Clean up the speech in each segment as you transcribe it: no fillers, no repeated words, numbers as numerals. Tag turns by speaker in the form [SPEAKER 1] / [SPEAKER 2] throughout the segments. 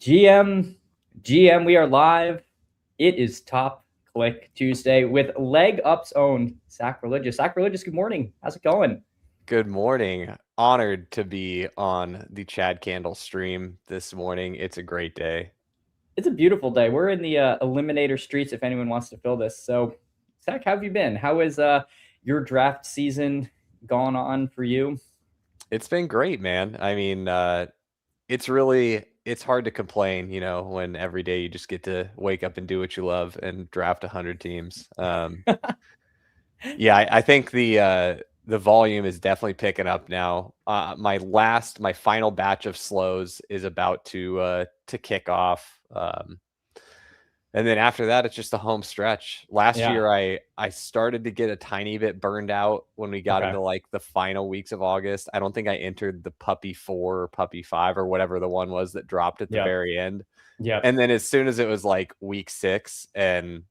[SPEAKER 1] GM, we are live. It is Top Click Tuesday with Leg Up's own Sackreligious. Sackreligious, good morning. How's it going?
[SPEAKER 2] Good morning. Honored to be on the Chad Candle stream this morning. It's a great day.
[SPEAKER 1] It's a beautiful day. We're in the Eliminator streets if anyone wants to fill this. So, Sack, how have you been? How is your draft season gone on for you?
[SPEAKER 2] It's been great, man. I mean, it's hard to complain, when every day you just get to wake up and do what you love and draft 100 teams. Yeah, I think the volume is definitely picking up now. My final batch of slows is about to kick off. And then after that, it's just a home stretch. Last
[SPEAKER 1] Yeah.
[SPEAKER 2] year, I started to get a tiny bit burned out when we got
[SPEAKER 1] Okay.
[SPEAKER 2] into like the final weeks of August. I don't think I entered the Puppy 4 or Puppy 5 or whatever the one was that dropped at the
[SPEAKER 1] Yep.
[SPEAKER 2] very end.
[SPEAKER 1] Yep.
[SPEAKER 2] And then as soon as it was like week 6 and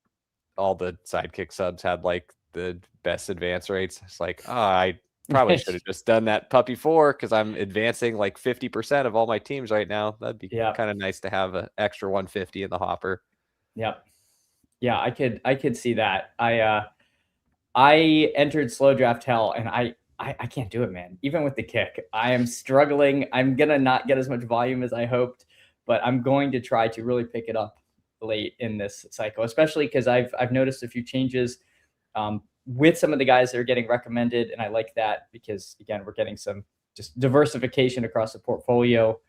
[SPEAKER 2] all the sidekick subs had like the best advance rates, it's like, I probably should have just done that Puppy 4 because I'm advancing like 50% of all my teams right now. That'd be
[SPEAKER 1] Yeah.
[SPEAKER 2] kind of nice to have an extra 150 in the hopper.
[SPEAKER 1] Yep. Yeah, I could see that. I entered slow draft hell and I can't do it, man. Even with the kick, I am struggling. I'm gonna not get as much volume as I hoped, but I'm going to try to really pick it up late in this cycle, especially because I've noticed a few changes with some of the guys that are getting recommended, and I like that because again, we're getting some just diversification across the portfolio.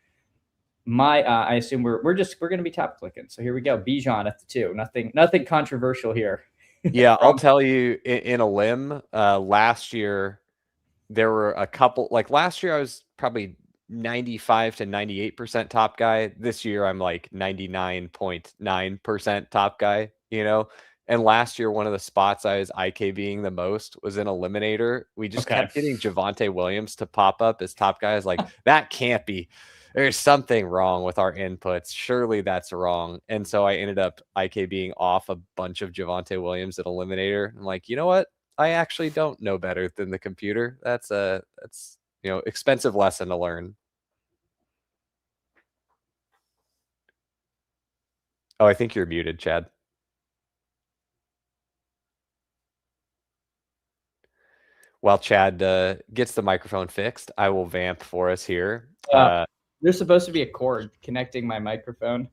[SPEAKER 1] I assume we're gonna be top clicking. So here we go. Bijan at the 2. Nothing controversial here.
[SPEAKER 2] Yeah, I'll tell you in a limb, last year there were a couple, like last year I was probably 95 to 98% top guy. This year I'm like 99.9% top guy, And last year one of the spots I was IKBing the most was in Eliminator. We just
[SPEAKER 1] Okay.
[SPEAKER 2] kept getting Javonte Williams to pop up as top guy. I was like, that can't be. There's something wrong with our inputs. Surely that's wrong. And so I ended up IK being off a bunch of Javonte Williams at Eliminator. I'm like, you know what? I actually don't know better than the computer. That's expensive lesson to learn. Oh, I think you're muted, Chad. While Chad gets the microphone fixed, I will vamp for us here.
[SPEAKER 1] There's supposed to be a cord connecting my microphone.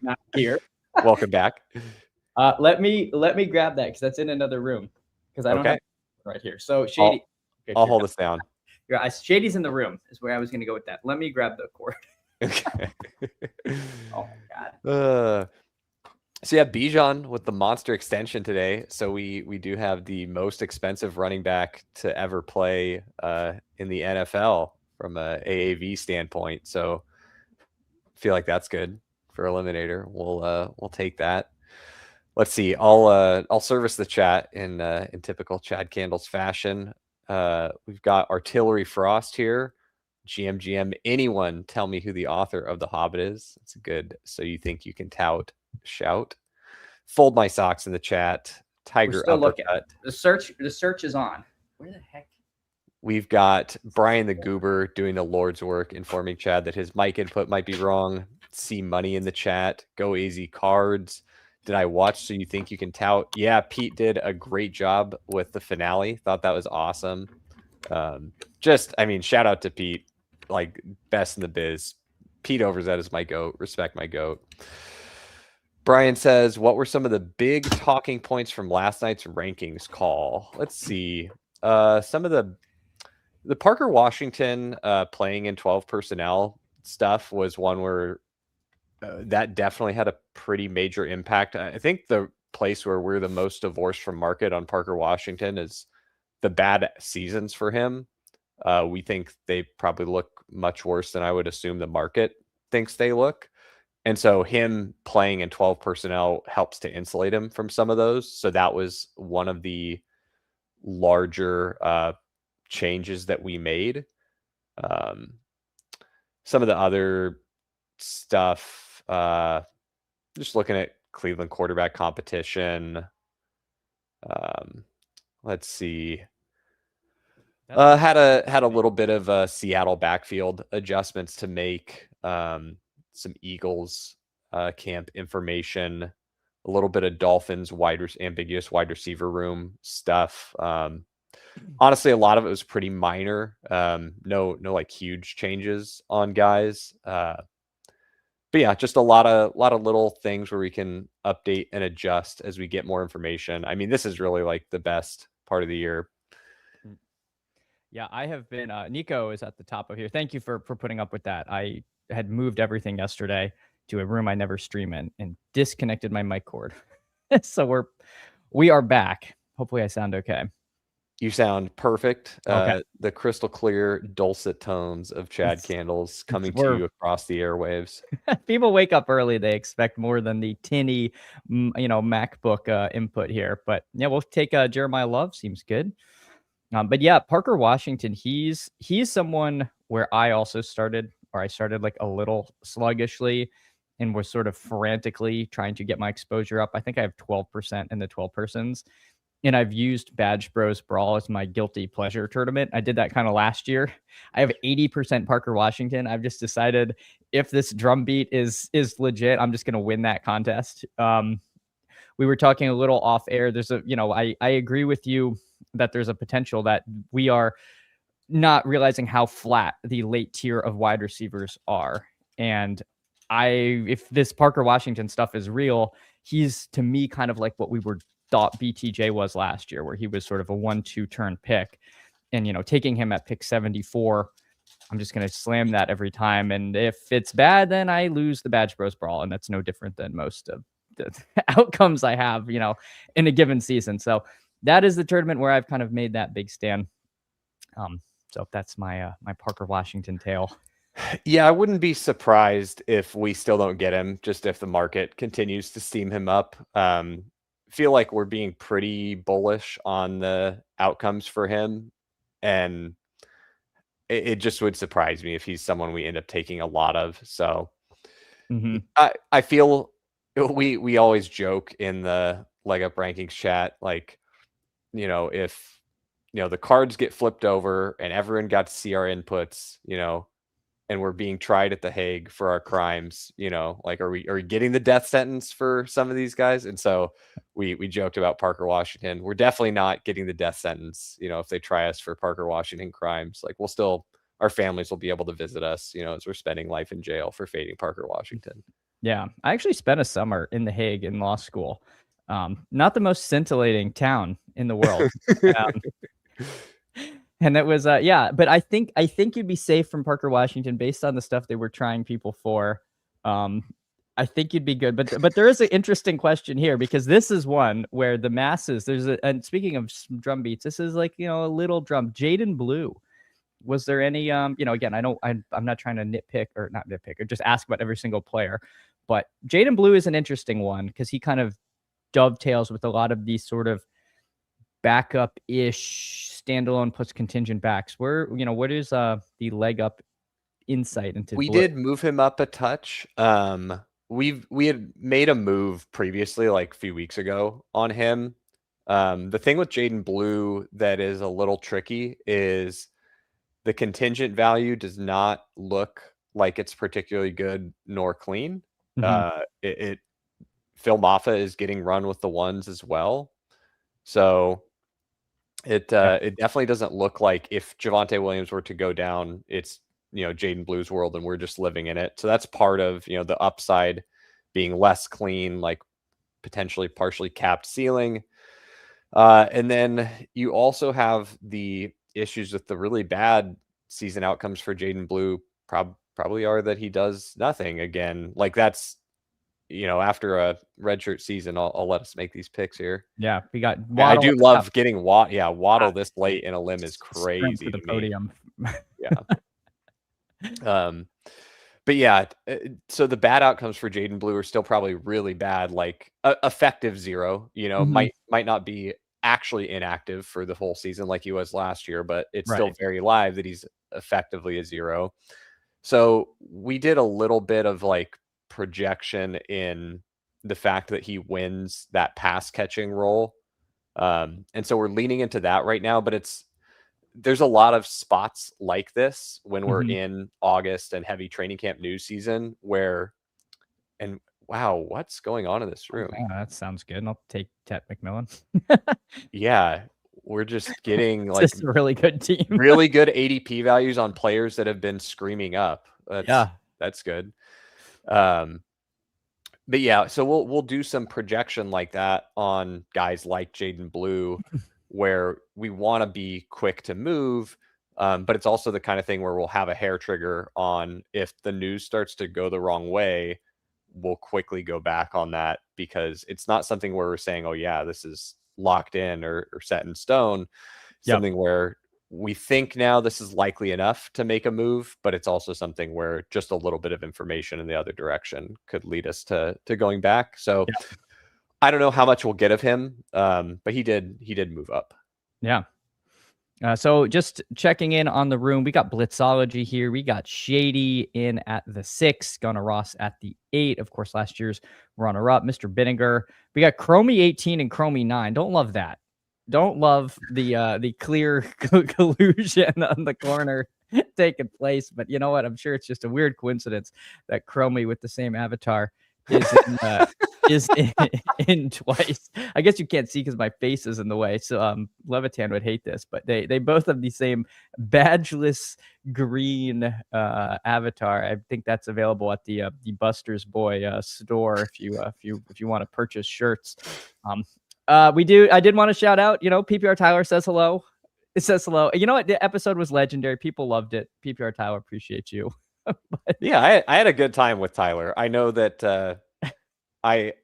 [SPEAKER 1] Not here.
[SPEAKER 2] Welcome back.
[SPEAKER 1] Let me grab that because that's in another room because I don't have right here. So Shady,
[SPEAKER 2] I'll hold this down.
[SPEAKER 1] Shady's in the room is where I was going to go with that. Let me grab the cord.
[SPEAKER 2] Okay.
[SPEAKER 1] Oh my god.
[SPEAKER 2] So yeah, Bijan with the monster extension today. So we do have the most expensive running back to ever play in the NFL from a AAV standpoint. So I feel like that's good for Eliminator. We'll take that. Let's see. I'll service the chat in typical Chad Candles fashion. We've got Artillery Frost here. GM, anyone tell me who the author of The Hobbit is? It's a good So You Think You Can Tout shout. Fold My Socks in the chat. Tiger Uppercut.
[SPEAKER 1] The search is on. Where the heck?
[SPEAKER 2] We've got Brian the Goober doing the Lord's work, informing Chad that his mic input might be wrong. See money in the chat. Go Easy Cards. Did I watch So You Think You Can Tout? Yeah, Pete did a great job with the finale. Thought that was awesome. Shout out to Pete. Like, best in the biz. Pete Overzet is my GOAT. Respect my GOAT. Brian says, what were some of the big talking points from last night's rankings call? Let's see. Some of the Parker Washington playing in 12 personnel stuff was one where that definitely had a pretty major impact. I think the place where we're the most divorced from market on Parker Washington is the bad seasons for him. We think they probably look much worse than I would assume the market thinks they look. And so him playing in 12 personnel helps to insulate him from some of those. So that was one of the larger changes that we made. Some of the other stuff, just looking at Cleveland quarterback competition. Let's see. Had a little bit of Seattle backfield adjustments to make. some Eagles camp information, a little bit of Dolphins ambiguous wide receiver room stuff. Honestly, a lot of it was pretty minor. No like huge changes on guys. But yeah, just a lot of little things where we can update and adjust as we get more information. I mean, this is really like the best part of the year.
[SPEAKER 1] Yeah, I have been. Nico is at the top of here. Thank you for putting up with that. I had moved everything yesterday to a room I never stream in and disconnected my mic cord. So we are back. Hopefully, I sound okay.
[SPEAKER 2] You sound perfect.
[SPEAKER 1] Okay.
[SPEAKER 2] The crystal clear, dulcet tones of Chad Candles coming to you across the airwaves.
[SPEAKER 1] People wake up early; they expect more than the tinny, MacBook input here. But yeah, we'll take Jeremiah Love. Seems good. But yeah, Parker Washington, he's someone where I also started, or I started like a little sluggishly and was sort of frantically trying to get my exposure up. I think I have 12% in the 12 persons. And I've used Badge Bros Brawl as my guilty pleasure tournament. I did that kind of last year. I have 80% Parker Washington. I've just decided if this drum beat is legit, I'm just gonna win that contest. We were talking a little off air. There's I agree with you that there's a potential that we are not realizing how flat the late tier of wide receivers are. And if this Parker Washington stuff is real, he's to me kind of like what we were thought BTJ was last year, where he was sort of a 1-2 turn pick. And, taking him at pick 74, I'm just going to slam that every time. And if it's bad, then I lose the Badge Bros Brawl. And that's no different than most of the outcomes I have, in a given season. So that is the tournament where I've kind of made that big stand. So that's my Parker Washington tale.
[SPEAKER 2] Yeah, I wouldn't be surprised if we still don't get him, just if the market continues to steam him up. Feel like we're being pretty bullish on the outcomes for him, and it just would surprise me if he's someone we end up taking a lot of. So I feel we always joke in the Leg Up Rankings chat, like, if the cards get flipped over and everyone got to see our inputs, and we're being tried at the Hague for our crimes, like, are we getting the death sentence for some of these guys? And so we joked about Parker Washington. We're definitely not getting the death sentence, if they try us for Parker Washington crimes. Like, our families will be able to visit us, as we're spending life in jail for fading Parker Washington.
[SPEAKER 1] Yeah, I actually spent a summer in The Hague in law school. Not the most scintillating town in the world. And it was, but I think you'd be safe from Parker Washington based on the stuff they were trying people for. I think you'd be good, but there is an interesting question here, because this is one where the masses, and speaking of drum beats, this is like, a little drum. Jaden Blue. Was there any, again, I'm not trying to nitpick or not nitpick or just ask about every single player, but Jaden Blue is an interesting one because he kind of dovetails with a lot of these sort of backup-ish standalone plus contingent backs. What is the leg up insight into
[SPEAKER 2] we
[SPEAKER 1] Blue?
[SPEAKER 2] did move him up a touch. We had made a move previously, like a few weeks ago, on him. The thing with Jaden Blue that is a little tricky is the contingent value does not look like it's particularly good nor clean. Phil Maffa is getting run with the ones as well. So it definitely doesn't look like, if Javonte Williams were to go down, it's, Jaden Blue's world and we're just living in it. So that's part of, the upside being less clean, like potentially partially capped ceiling. And then you also have the issues with the really bad season outcomes for Jaden Blue probably are that he does nothing again. Like, that's, after a redshirt season, I'll let us make these picks here.
[SPEAKER 1] Yeah, we got
[SPEAKER 2] Waddle. I do love getting Waddle this late in a limb is crazy
[SPEAKER 1] to the podium.
[SPEAKER 2] Yeah. But yeah, so the bad outcomes for Jaden Blue are still probably really bad, like effective 0, might not be actually inactive for the whole season like he was last year, but it's still very live that he's effectively a 0. So we did a little bit of like projection in the fact that he wins that pass catching role. And so we're leaning into that right now, but it's there's a lot of spots like this when we're
[SPEAKER 1] Mhm.
[SPEAKER 2] in August and heavy training camp news season where, and wow, what's going on in this
[SPEAKER 1] Oh,
[SPEAKER 2] room?
[SPEAKER 1] yeah, that sounds good. I'll take Tet McMillan.
[SPEAKER 2] Yeah, we're just getting
[SPEAKER 1] It's
[SPEAKER 2] like
[SPEAKER 1] just a really good team.
[SPEAKER 2] really good ADP values on players that have been screaming up.
[SPEAKER 1] Yeah.
[SPEAKER 2] That's good. Um, but yeah, so we'll do some projection like that on guys like Jaden Blue, where we want to be quick to move, but it's also the kind of thing where we'll have a hair trigger on if the news starts to go the wrong way, we'll quickly go back on that because it's not something where we're saying, oh yeah, this is locked in or set in stone.
[SPEAKER 1] Yep.
[SPEAKER 2] Something where we think now this is likely enough to make a move, but it's also something where just a little bit of information in the other direction could lead us to going back. So
[SPEAKER 1] Yeah.
[SPEAKER 2] I don't know how much we'll get of him, but he did move up.
[SPEAKER 1] Yeah. So just checking in on the room, we got Blitzology here. We got Shady in at the 6, Gunnar Ross at the 8. Of course, last year's runner-up, Mr. Binninger. We got Chromie 18 and Chromie 9. Don't love that. Don't love the clear collusion on the corner taking place. But you know what? I'm sure it's just a weird coincidence that Chromie with the same avatar is in twice. I guess you can't see because my face is in the way. So Levitan would hate this, but they both have the same badgeless green avatar. I think that's available at the Buster's Boy store if you want to purchase shirts. I did want to shout out, PPR Tyler says hello. It says hello. You know what? The episode was legendary. People loved it. PPR Tyler, appreciate you.
[SPEAKER 2] Yeah, I had a good time with Tyler. I know that I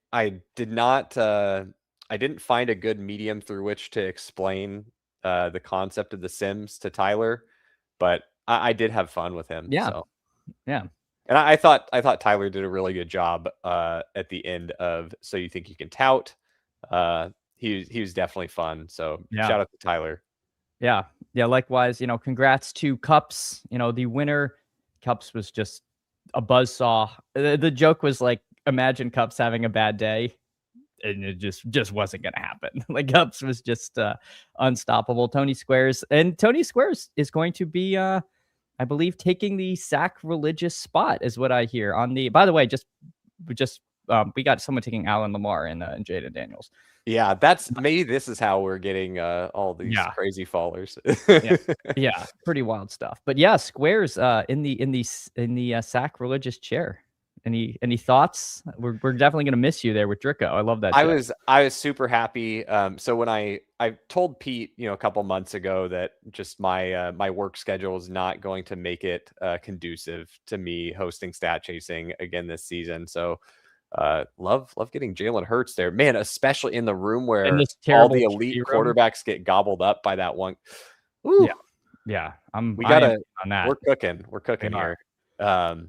[SPEAKER 2] did not I didn't find a good medium through which to explain the concept of The Sims to Tyler, but I did have fun with him.
[SPEAKER 1] Yeah.
[SPEAKER 2] So
[SPEAKER 1] Yeah.
[SPEAKER 2] and I thought Tyler did a really good job at the end of So You Think You Can Tout. He was definitely fun. So
[SPEAKER 1] Yeah.
[SPEAKER 2] shout out to Tyler.
[SPEAKER 1] Yeah. Yeah. Likewise, congrats to Cups. The winner, Cups was just a buzzsaw. The joke was like, imagine Cups having a bad day. And it just wasn't gonna happen. Like Cups was just unstoppable. Tony Squares is going to be I believe taking the Sackreligious spot is what I hear on the. By the way, just we got someone taking Alan Lamar and Jaden Daniels.
[SPEAKER 2] Yeah, that's maybe this is how we're getting all these
[SPEAKER 1] Yeah.
[SPEAKER 2] crazy fallers.
[SPEAKER 1] Yeah. Yeah, pretty wild stuff. But yeah, Squares in the Sackreligious chair. Any thoughts? We're definitely gonna miss you there with Drico. I love that.
[SPEAKER 2] I was super happy. So when I told Pete, a couple months ago that just my my work schedule is not going to make it conducive to me hosting Stat Chasing again this season. So love getting Jalen Hurts there, man, especially in the room
[SPEAKER 1] And
[SPEAKER 2] where
[SPEAKER 1] this
[SPEAKER 2] all
[SPEAKER 1] terrible
[SPEAKER 2] the elite
[SPEAKER 1] QB room.
[SPEAKER 2] quarterbacks get gobbled up by that one.
[SPEAKER 1] Yeah.
[SPEAKER 2] Ooh,
[SPEAKER 1] Yeah. I am on that.
[SPEAKER 2] we're cooking. We're
[SPEAKER 1] We
[SPEAKER 2] cooking
[SPEAKER 1] are.
[SPEAKER 2] here.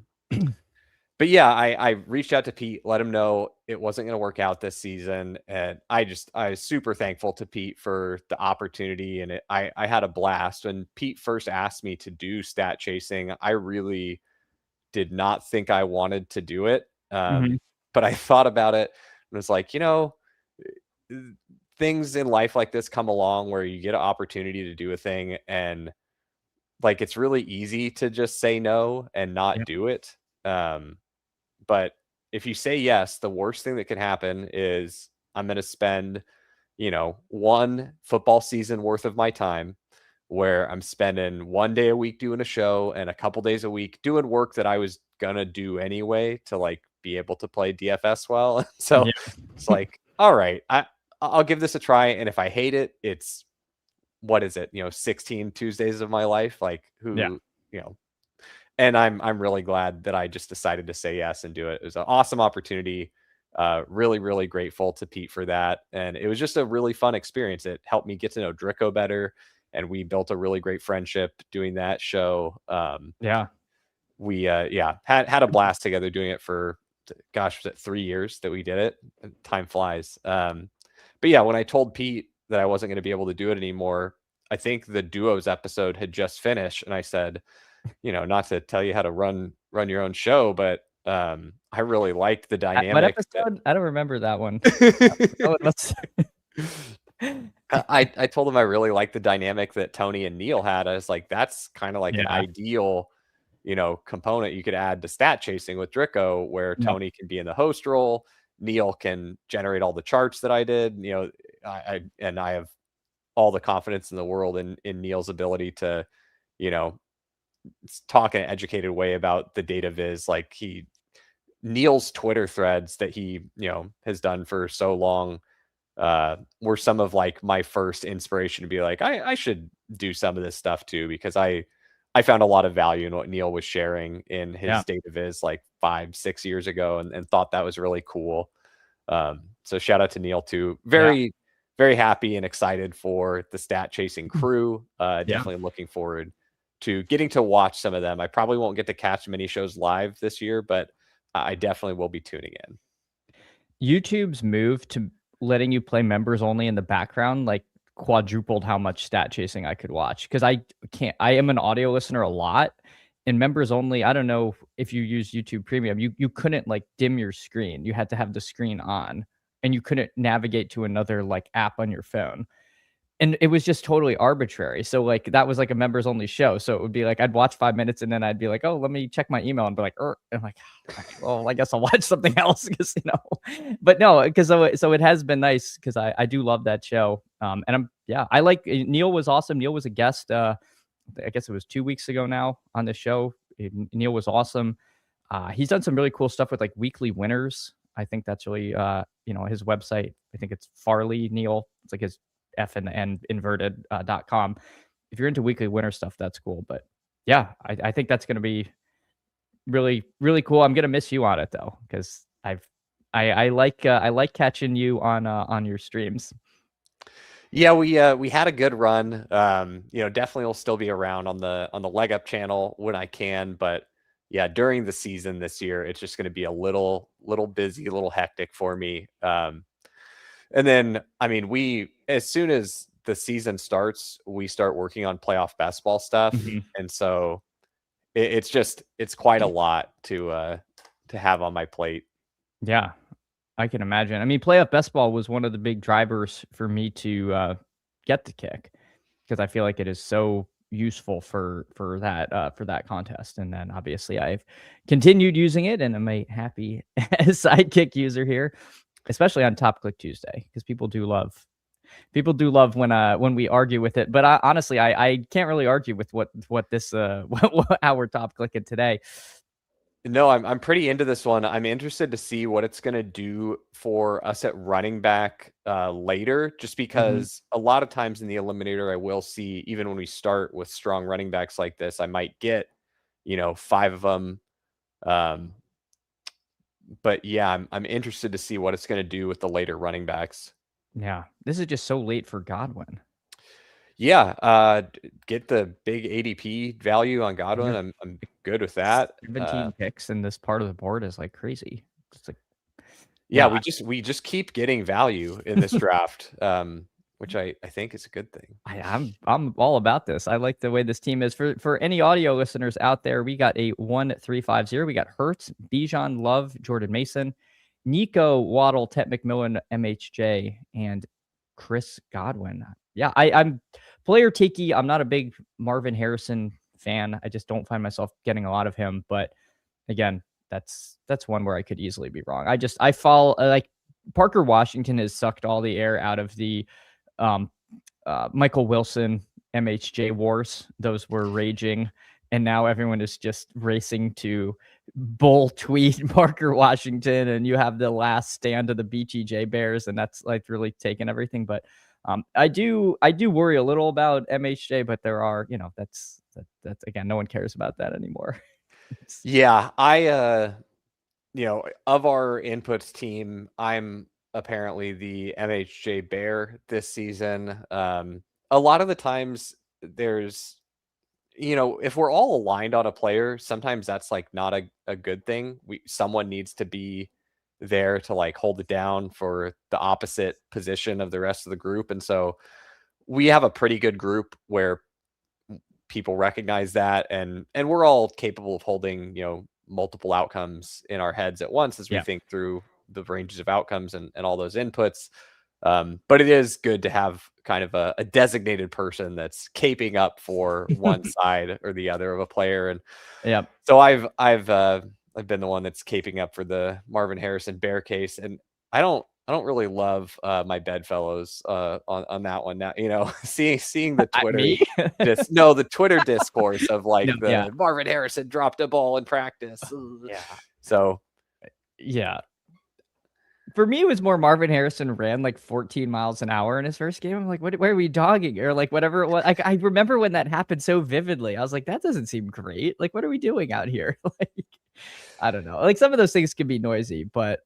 [SPEAKER 2] But yeah, I reached out to Pete, let him know it wasn't going to work out this season, and I was super thankful to Pete for the opportunity, and I had a blast. When Pete first asked me to do Stat Chasing, I really did not think I wanted to do it,
[SPEAKER 1] Mhm.
[SPEAKER 2] but I thought about it and was like, things in life like this come along where you get an opportunity to do a thing, and like it's really easy to just say no and not
[SPEAKER 1] Yeah.
[SPEAKER 2] do it. But if you say yes, the worst thing that can happen is I'm going to spend, one football season worth of my time where I'm spending one day a week doing a show and a couple days a week doing work that I was going to do anyway to like be able to play DFS well. So
[SPEAKER 1] Yeah.
[SPEAKER 2] it's like, all right, I'll give this a try. And if I hate it, it's what is it? 16 Tuesdays of my life. Like
[SPEAKER 1] Yeah.
[SPEAKER 2] who, you know, and I'm really glad that I just decided to say yes and do it. It was an awesome opportunity. Really, really grateful to Pete for that. And it was just a really fun experience. It helped me get to know Drico better. And we built a really great friendship doing that show.
[SPEAKER 1] Yeah.
[SPEAKER 2] We had a blast together doing it for, gosh, was it 3 years that we did it? Time flies. But yeah, when I told Pete that I wasn't going to be able to do it anymore, I think the duos episode had just finished, and I said, not to tell you how to run your own show, but I really liked the
[SPEAKER 1] What
[SPEAKER 2] dynamic that
[SPEAKER 1] episode? I don't remember that one. Oh, let's
[SPEAKER 2] I told him I really like the dynamic that Tony and Neil had. I was like, that's kind of like an
[SPEAKER 1] Yeah.
[SPEAKER 2] ideal, component you could add to stat chasing with Drico, where
[SPEAKER 1] Yep.
[SPEAKER 2] Tony can be in the host role, Neil can generate all the charts that I did. I have all the confidence in the world in Neil's ability to, you know, talk in an educated way about the data viz. Like Neil's Twitter threads that he, has done for so long were some of like my first inspiration to be like, I should do some of this stuff too, because I found a lot of value in what Neil was sharing in
[SPEAKER 1] Yeah.
[SPEAKER 2] his data viz like 5-6 years ago, and thought that was really cool. So shout out to Neil too.
[SPEAKER 1] Yeah.
[SPEAKER 2] Very, very happy and excited for the stat chasing crew.
[SPEAKER 1] Yeah.
[SPEAKER 2] Definitely looking forward to getting to watch some of them. I probably won't get to catch many shows live this year, but I definitely will be tuning in.
[SPEAKER 1] YouTube's move to letting you play members only in the background, like, quadrupled how much stat chasing I could watch, because I am an audio listener a lot, and members only, I don't know if you use YouTube Premium, you couldn't, like, dim your screen. You had to have the screen on, and you couldn't navigate to another, like, app on your phone. And it was just totally arbitrary. So, like, that was like a members only show. So it would be like I'd watch 5 minutes and then I'd be like, "Oh, let me check my email," and be like, And I'm like, "All right, well, I guess I'll watch something else," because, But no, because so it has been nice, because I do love that show. And I like Neil was awesome. Neil was a guest, I guess it was 2 weeks ago now on the show. Neil was awesome. He's done some really cool stuff with, like, weekly winners. I think that's really, his website. I think it's Farley Neil. It's like his F and N inverted .com. If you're into weekly winner stuff, that's cool. But yeah, I think that's going to be really, really cool. I'm going to miss you on it though, because I like catching you on your streams.
[SPEAKER 2] Yeah, we had a good run. Definitely will still be around on the leg up channel when I can, but yeah, during the season this year, it's just going to be a little busy, a little hectic for me. And then, I mean, as soon as the season starts, we start working on playoff basketball stuff,
[SPEAKER 1] Mhm.
[SPEAKER 2] and so it's quite a lot to have on my plate.
[SPEAKER 1] Yeah, I can imagine. I mean, playoff best ball was one of the big drivers for me to get the kick, because I feel like it is so useful for that contest. And then obviously I've continued using it, and I'm a happy sidekick user here, especially on Top Click Tuesday, because people do love when we argue with it. But honestly, I can't really argue with what this how we're top clicking today.
[SPEAKER 2] No, I'm pretty into this one. I'm interested to see what it's going to do for us at running back later, just
[SPEAKER 1] Mhm.
[SPEAKER 2] because a lot of times in the eliminator, I will see, even when we start with strong running backs like this, I might get, 5 of them. Um, but yeah, I'm interested to see what it's going to do with the later running backs.
[SPEAKER 1] Yeah, this is just so late for Godwin.
[SPEAKER 2] Yeah, get the big ADP value on Godwin.
[SPEAKER 1] Yeah.
[SPEAKER 2] I'm good with that.
[SPEAKER 1] 17 picks in this part of the board is like crazy. It's like,
[SPEAKER 2] Yeah,
[SPEAKER 1] yeah,
[SPEAKER 2] we just keep getting value in this draft, which I think is a good thing.
[SPEAKER 1] I'm all about this. I like the way this team is. For any audio listeners out there, we got a 1-3-5-0. We got Hurts, Bijan, Love, Jordan Mason, Nico, Waddle, Tet McMillan, MHJ, and Chris Godwin. Yeah, I'm player tiki. I'm not a big Marvin Harrison fan. I just don't find myself getting a lot of him. But again, that's one where I could easily be wrong. I fall like Parker Washington has sucked all the air out of the um, Michael Wilson MHJ wars. Those were raging, and now everyone is just racing to bull tweet Parker Washington, and you have the last stand of the BTJ Bears, and that's like really taken everything. But I do worry a little about MHJ, but there are, that's again, no one cares about that anymore.
[SPEAKER 2] Yeah, of our inputs team, I'm apparently the MHJ Bear this season. A lot of the times there's, if we're all aligned on a player, sometimes that's like not a good thing. Someone needs to be there to like hold it down for the opposite position of the rest of the group. And so we have a pretty good group where people recognize that, and we're all capable of holding, multiple outcomes in our heads at once as we
[SPEAKER 1] Yeah.
[SPEAKER 2] think through the ranges of outcomes and all those inputs. But it is good to have kind of a designated person that's caping up for one side or the other of a player. And
[SPEAKER 1] Yep.
[SPEAKER 2] so I've been the one that's caping up for the Marvin Harrison Bear case, and I don't really love my bedfellows on that one. Now, seeing the Twitter
[SPEAKER 1] Me?
[SPEAKER 2] the Twitter discourse of like
[SPEAKER 1] No, yeah.
[SPEAKER 2] the Marvin Harrison dropped a ball in practice. Ugh.
[SPEAKER 1] Yeah.
[SPEAKER 2] So
[SPEAKER 1] Yeah. For me, it was more Marvin Harrison ran like 14 miles an hour in his first game. I'm like, where are we dogging? Or like whatever it was. Like, I remember when that happened so vividly. I was like, that doesn't seem great. Like, what are we doing out here? Like, I don't know. Like some of those things can be noisy, but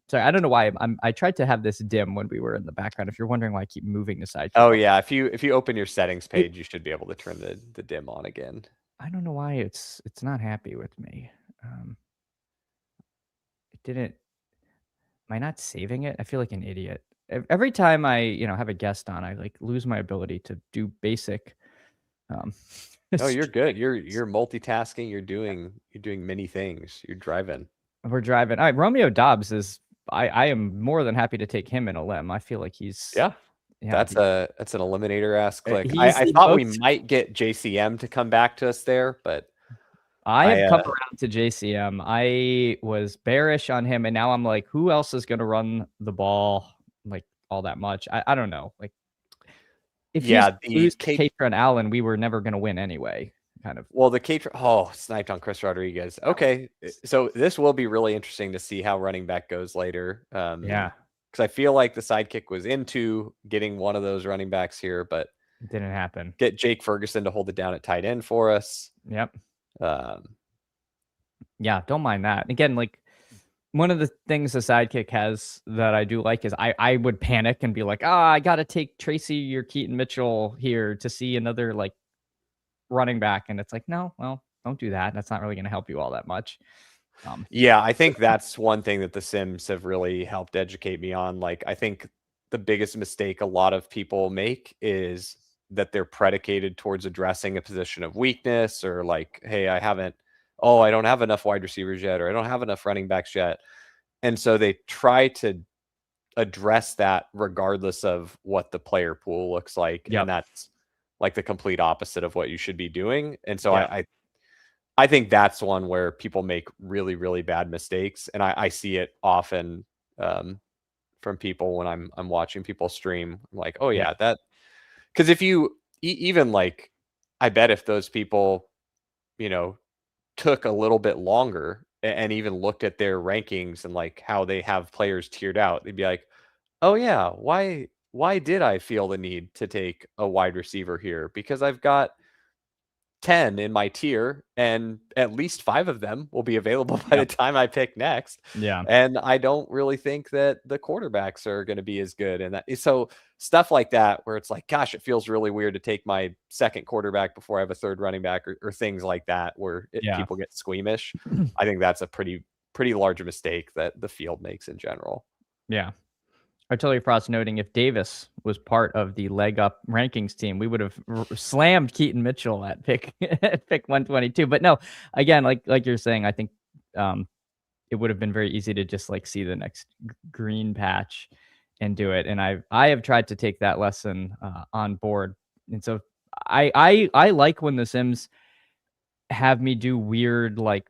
[SPEAKER 1] sorry, I don't know why I tried to have this dim when we were in the background. If you're wondering why I keep moving the sidekick.
[SPEAKER 2] oh yeah, if you open your settings page, you should be able to turn the dim on again.
[SPEAKER 1] I don't know why it's not happy with me. It didn't. Am I not saving it? I feel like an idiot. Every time I, have a guest on, I like lose my ability to do basic. Um,
[SPEAKER 2] Oh, you're good. You're
[SPEAKER 1] streams.
[SPEAKER 2] multitasking. You're doing many things. You're driving.
[SPEAKER 1] We're driving. All right, Romeo Dobbs is. I am more than happy to take him in a limb. I feel like he's.
[SPEAKER 2] Yeah,
[SPEAKER 1] Yeah,
[SPEAKER 2] that's an eliminator ass click.
[SPEAKER 1] he's
[SPEAKER 2] I
[SPEAKER 1] the
[SPEAKER 2] thought we
[SPEAKER 1] most.
[SPEAKER 2] might get JCM to come back to us there, but
[SPEAKER 1] I
[SPEAKER 2] I
[SPEAKER 1] have come around to JCM. I was bearish on him, and now I'm like, who else is going to run the ball like all that much? I don't know. Like, if he's
[SPEAKER 2] yeah, the
[SPEAKER 1] lose to
[SPEAKER 2] Kate
[SPEAKER 1] Katron Allen, we were never going to win anyway. Kind of.
[SPEAKER 2] well, the Kate sniped on Chris Rodriguez. Okay, so this will be really interesting to see how running back goes later.
[SPEAKER 1] Yeah,
[SPEAKER 2] Because I feel like the sidekick was into getting one of those running backs here, but
[SPEAKER 1] it didn't happen.
[SPEAKER 2] get Jake Ferguson to hold it down at tight end for us.
[SPEAKER 1] Yep.
[SPEAKER 2] Um,
[SPEAKER 1] Yeah, don't mind that. Again, like one of the things the sidekick has that I do like is I would panic and be like, I got to take Tracy or Keaton Mitchell here to see another like running back, and it's like, no, well, don't do that. That's not really going to help you all that much.
[SPEAKER 2] Yeah, I think that's one thing that the Sims have really helped educate me on. Like, I think the biggest mistake a lot of people make is that they're predicated towards addressing a position of weakness or like, hey, I don't have enough wide receivers yet, or I don't have enough running backs yet. And so they try to address that regardless of what the player pool looks like.
[SPEAKER 1] Yep.
[SPEAKER 2] And that's like the complete opposite of what you should be doing. And so
[SPEAKER 1] Yeah.
[SPEAKER 2] I think that's one where people make really, really bad mistakes, and I see it often from people when I'm watching people stream. I'm like, oh yeah, that because if you even like, I bet if those people, took a little bit longer and even looked at their rankings and like how they have players tiered out, they'd be like, oh yeah, why did I feel the need to take a wide receiver here? Because I've got 10 in my tier, and at least 5 of them will be available by the time I pick next.
[SPEAKER 1] Yeah.
[SPEAKER 2] And I don't really think that the quarterbacks are going to be as good. And so stuff like that, where it's like, gosh, it feels really weird to take my second quarterback before I have a third running back, or things like that, where people get squeamish. I think that's a pretty large mistake that the field makes in general.
[SPEAKER 1] Yeah. Artillery Frost noting if Davis was part of the leg up rankings team, we would have slammed Keaton Mitchell at pick 122. But no, again, like you're saying, I think it would have been very easy to just like see the next green patch and do it. And I have tried to take that lesson on board. And so I like when the Sims have me do weird like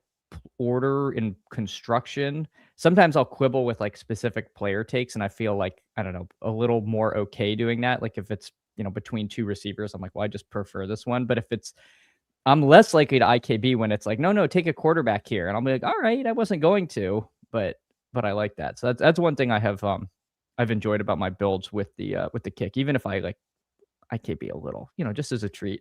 [SPEAKER 1] order in construction. Sometimes I'll quibble with like specific player takes, and I feel like, I don't know, a little more okay doing that. Like if it's, between two receivers, I'm like, well, I just prefer this one. But if I'm less likely to IKB when it's like, no, take a quarterback here. And I'll be like, all right, I wasn't going to, but I like that. So that's one thing I've enjoyed about my builds with the kick, even if I like IKB a little, just as a treat.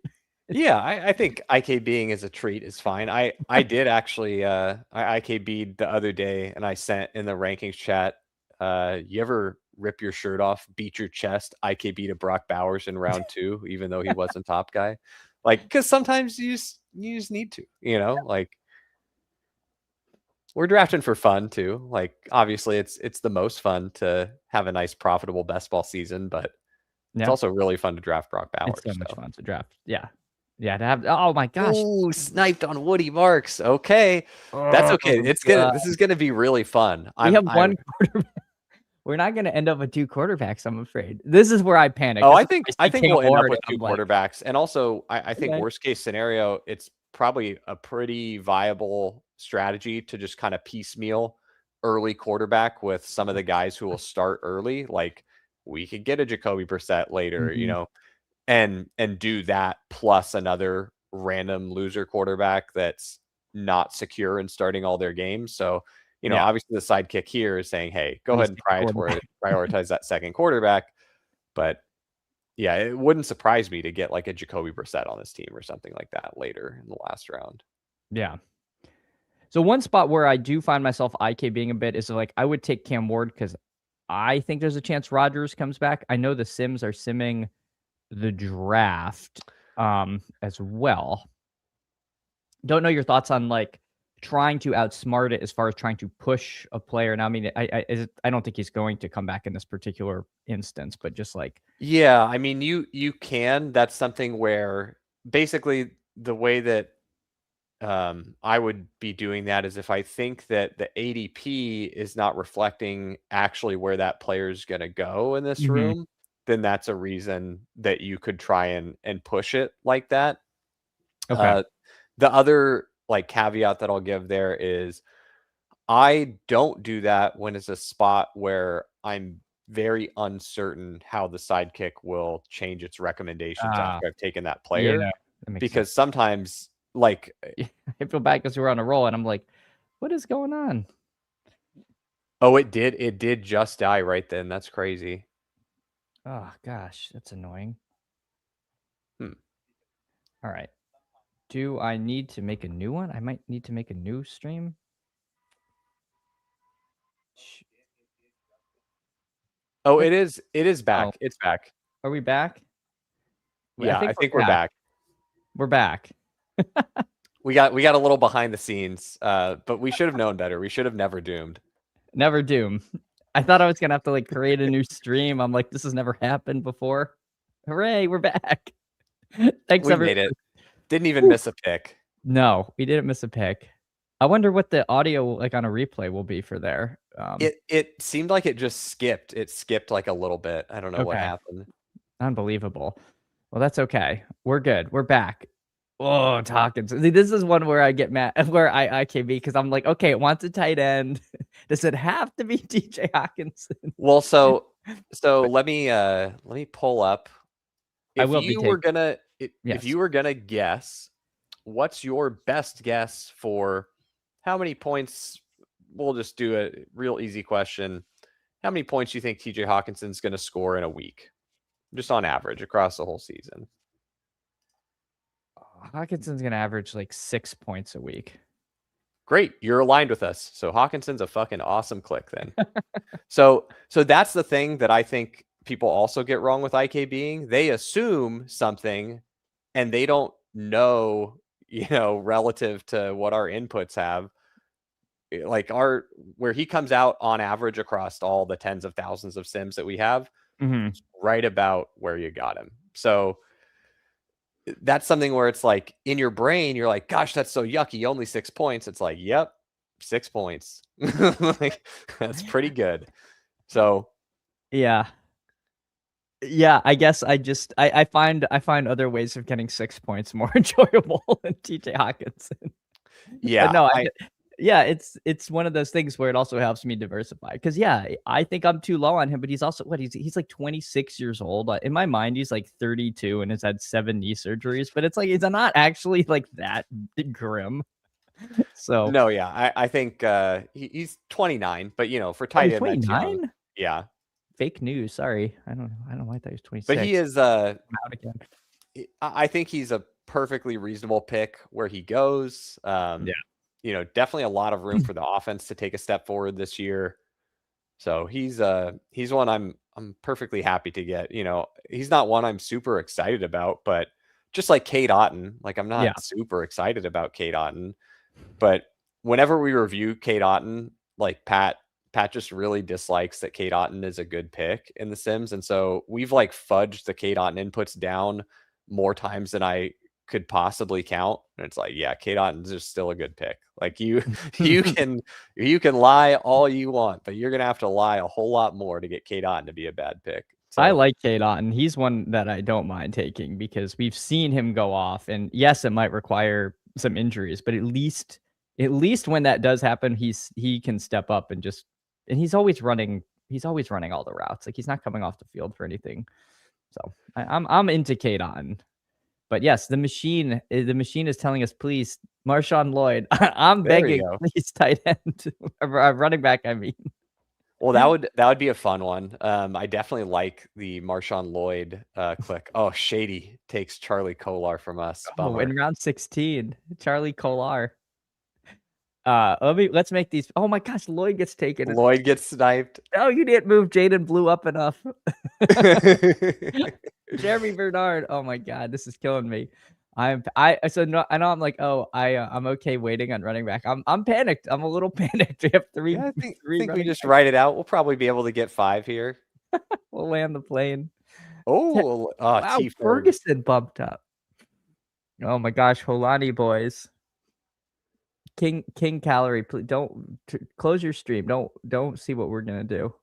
[SPEAKER 2] Yeah, I think IK being as a treat is fine. I did actually I IKB'd the other day, and I sent in the rankings chat, you ever rip your shirt off, beat your chest, IKB to Brock Bowers in round 2, even though he wasn't top guy? Like, because sometimes you just need to, like, we're drafting for fun too. Like, obviously it's the most fun to have a nice profitable best ball season, but it's also really fun to draft Brock Bowers.
[SPEAKER 1] It's so much fun to draft. Yeah. Yeah, to have, oh my gosh.
[SPEAKER 2] Ooh, sniped on Woody Marks. Okay. That's okay. This is gonna be really fun.
[SPEAKER 1] We have one quarterback. we're not going to end up with 2 quarterbacks, I'm afraid. This is where I panic.
[SPEAKER 2] Oh,
[SPEAKER 1] This
[SPEAKER 2] I
[SPEAKER 1] is
[SPEAKER 2] think
[SPEAKER 1] where
[SPEAKER 2] I
[SPEAKER 1] see
[SPEAKER 2] think
[SPEAKER 1] Cam
[SPEAKER 2] we'll end up
[SPEAKER 1] Ward,
[SPEAKER 2] with
[SPEAKER 1] and
[SPEAKER 2] 2
[SPEAKER 1] I'm like,
[SPEAKER 2] quarterbacks. And also, I think
[SPEAKER 1] okay.
[SPEAKER 2] worst case scenario, it's probably a pretty viable strategy to just kind of piecemeal early quarterback with some of the guys who will start early. Like we could get a Jacoby Brissett later,
[SPEAKER 1] Mhm.
[SPEAKER 2] and do that plus another random loser quarterback that's not secure in starting all their games. So,
[SPEAKER 1] Yeah,
[SPEAKER 2] obviously the sidekick here is saying, hey, go
[SPEAKER 1] but he's
[SPEAKER 2] ahead and
[SPEAKER 1] the quarterback.
[SPEAKER 2] prioritize that second quarterback. But yeah, it wouldn't surprise me to get like a Jacoby Brissett on this team or something like that later in the last round.
[SPEAKER 1] Yeah. So one spot where I do find myself IK being a bit is like I would take Cam Ward because I think there's a chance Rodgers comes back. I know the Sims are simming the draft as well. Don't know your thoughts on like trying to outsmart it as far as trying to push a player. Now, I mean, I don't think he's going to come back in this particular instance, but just like,
[SPEAKER 2] Yeah, I mean, you can. That's something where basically the way that I would be doing that is if I think that the ADP is not reflecting actually where that player is going to go in this
[SPEAKER 1] mhm,
[SPEAKER 2] room, then that's a reason that you could try and push it like that.
[SPEAKER 1] okay,
[SPEAKER 2] Uh, the other like caveat that I'll give there is I don't do that when it's a spot where I'm very uncertain how the sidekick will change its recommendations
[SPEAKER 1] ah,
[SPEAKER 2] after I've taken that
[SPEAKER 1] yeah,
[SPEAKER 2] player.
[SPEAKER 1] that makes sense.
[SPEAKER 2] Because sometimes, like,
[SPEAKER 1] I feel bad because we're on a roll, and I'm like, what is going on?
[SPEAKER 2] oh, it did just die right then. That's crazy.
[SPEAKER 1] Oh gosh, that's annoying.
[SPEAKER 2] Hmm.
[SPEAKER 1] All right, do I need to make a new one? I might need to make a new stream. Sh-
[SPEAKER 2] Oh,
[SPEAKER 1] Click.
[SPEAKER 2] it is
[SPEAKER 1] Oh,
[SPEAKER 2] back. It's back.
[SPEAKER 1] are we back? I
[SPEAKER 2] Yeah, I
[SPEAKER 1] think
[SPEAKER 2] think
[SPEAKER 1] we're
[SPEAKER 2] we're
[SPEAKER 1] back.
[SPEAKER 2] back.
[SPEAKER 1] We're back.
[SPEAKER 2] We got a little behind the scenes, but we should have known better. We should have never doomed.
[SPEAKER 1] Never doom. I thought I was gonna have to like create a new stream. I'm like, this has never happened before. Hooray, we're back. Thanks
[SPEAKER 2] We
[SPEAKER 1] everyone.
[SPEAKER 2] made it. Didn't even
[SPEAKER 1] Woo.
[SPEAKER 2] miss a pick.
[SPEAKER 1] No, we didn't miss a pick. I wonder what the audio like on a replay will be for there.
[SPEAKER 2] It seemed like it just skipped. It skipped like a little bit. I don't know what
[SPEAKER 1] Okay.
[SPEAKER 2] happened.
[SPEAKER 1] Unbelievable. Well, that's okay. We're good. We're back. Oh, Hawkins. See, this is one where I get mad where I IKB because I'm like, okay, it wants a tight end. Does it have to be DJ Hawkinson?
[SPEAKER 2] Well, so
[SPEAKER 1] But
[SPEAKER 2] let me pull up.
[SPEAKER 1] I
[SPEAKER 2] If
[SPEAKER 1] will be
[SPEAKER 2] you were
[SPEAKER 1] taking
[SPEAKER 2] gonna if
[SPEAKER 1] yes.
[SPEAKER 2] you were gonna guess, what's your best guess for how many points? We'll just do a real easy question. How many points do you think TJ Hawkinson's gonna score in a week? Just on average across the whole season.
[SPEAKER 1] Hawkinson's gonna average like 6 points a week.
[SPEAKER 2] Great, you're aligned with us. So Hawkinson's a fucking awesome click then. So that's the thing that I think people also get wrong with IK being. They assume something and they don't know, relative to what our inputs have. Like where he comes out on average across all the tens of thousands of sims that we have,
[SPEAKER 1] Mhm.
[SPEAKER 2] it's right about where you got him. So that's something where it's like in your brain, you're like, gosh, that's so yucky. Only 6 points. It's like, yep, 6 points. Like, that's pretty good. So
[SPEAKER 1] Yeah. Yeah, I guess I find other ways of getting 6 points more enjoyable than TJ Hawkinson. But
[SPEAKER 2] yeah,
[SPEAKER 1] no, yeah, it's one of those things where it also helps me diversify. Because yeah, I think I'm too low on him, but he's also what he's like 26 years old. In my mind, he's like 32 and has had 7 knee surgeries, but it's like it's not actually like that grim. So,
[SPEAKER 2] no, yeah, I think he's 29, but for
[SPEAKER 1] oh,
[SPEAKER 2] tight
[SPEAKER 1] he's
[SPEAKER 2] end, that's young.
[SPEAKER 1] 29?
[SPEAKER 2] Yeah,
[SPEAKER 1] Fake news. Sorry. I don't know. I thought he was
[SPEAKER 2] but he
[SPEAKER 1] 26.
[SPEAKER 2] is.
[SPEAKER 1] I'm out again.
[SPEAKER 2] I think he's a perfectly reasonable pick where he goes.
[SPEAKER 1] Yeah.
[SPEAKER 2] Definitely a lot of room for the offense to take a step forward this year. So he's one I'm perfectly happy to get. He's not one I'm super excited about, but just like Kate Otten, like I'm
[SPEAKER 1] Yeah.
[SPEAKER 2] not super excited about Kate Otten, but whenever we review Kate Otten, like Pat just really dislikes that Kate Otten is a good pick in the Sims, and so we've like fudged the Kate Otten inputs down more times than I could possibly count. And it's like, yeah, Kate Otton's just still a good pick. Like you can lie all you want, but you're gonna have to lie a whole lot more to get Kate Otten to be a bad pick.
[SPEAKER 1] I
[SPEAKER 2] So
[SPEAKER 1] like Kate Otten. He's one that I don't mind taking because we've seen him go off, and yes, it might require some injuries, but at least when that does happen, he can step up and he's always running all the routes. Like he's not coming off the field for anything. So I'm into Kate Otten. But yes, the machine is telling us, please, Marshawn Lloyd. I'm
[SPEAKER 2] there we
[SPEAKER 1] begging,
[SPEAKER 2] go.
[SPEAKER 1] please, tight end, running back. I mean,
[SPEAKER 2] Well, that would be a fun one. I definitely like the Marshawn Lloyd click. Oh, Shady takes Charlie Kolar from us.
[SPEAKER 1] oh,
[SPEAKER 2] Bummer.
[SPEAKER 1] in round 16, Charlie Kolar. Let's make these. Oh my gosh, Lloyd gets taken.
[SPEAKER 2] Lloyd gets sniped.
[SPEAKER 1] Oh, you didn't move Jaden Blue up enough. Jeremy Bernard. Oh my god, this is killing me. I know I'm like, oh, I'm okay waiting on running back. I'm panicked. I'm a little panicked. We have three
[SPEAKER 2] Yeah, I
[SPEAKER 1] three
[SPEAKER 2] think we
[SPEAKER 1] running
[SPEAKER 2] just
[SPEAKER 1] backs.
[SPEAKER 2] write it out. We'll probably be able to get 5 here.
[SPEAKER 1] We'll land the plane.
[SPEAKER 2] Oh,
[SPEAKER 1] Wow,
[SPEAKER 2] T Ferg.
[SPEAKER 1] Ferguson bumped up. Oh my gosh, Holani boys. King Calorie, please don't close your stream. Don't see what we're gonna do.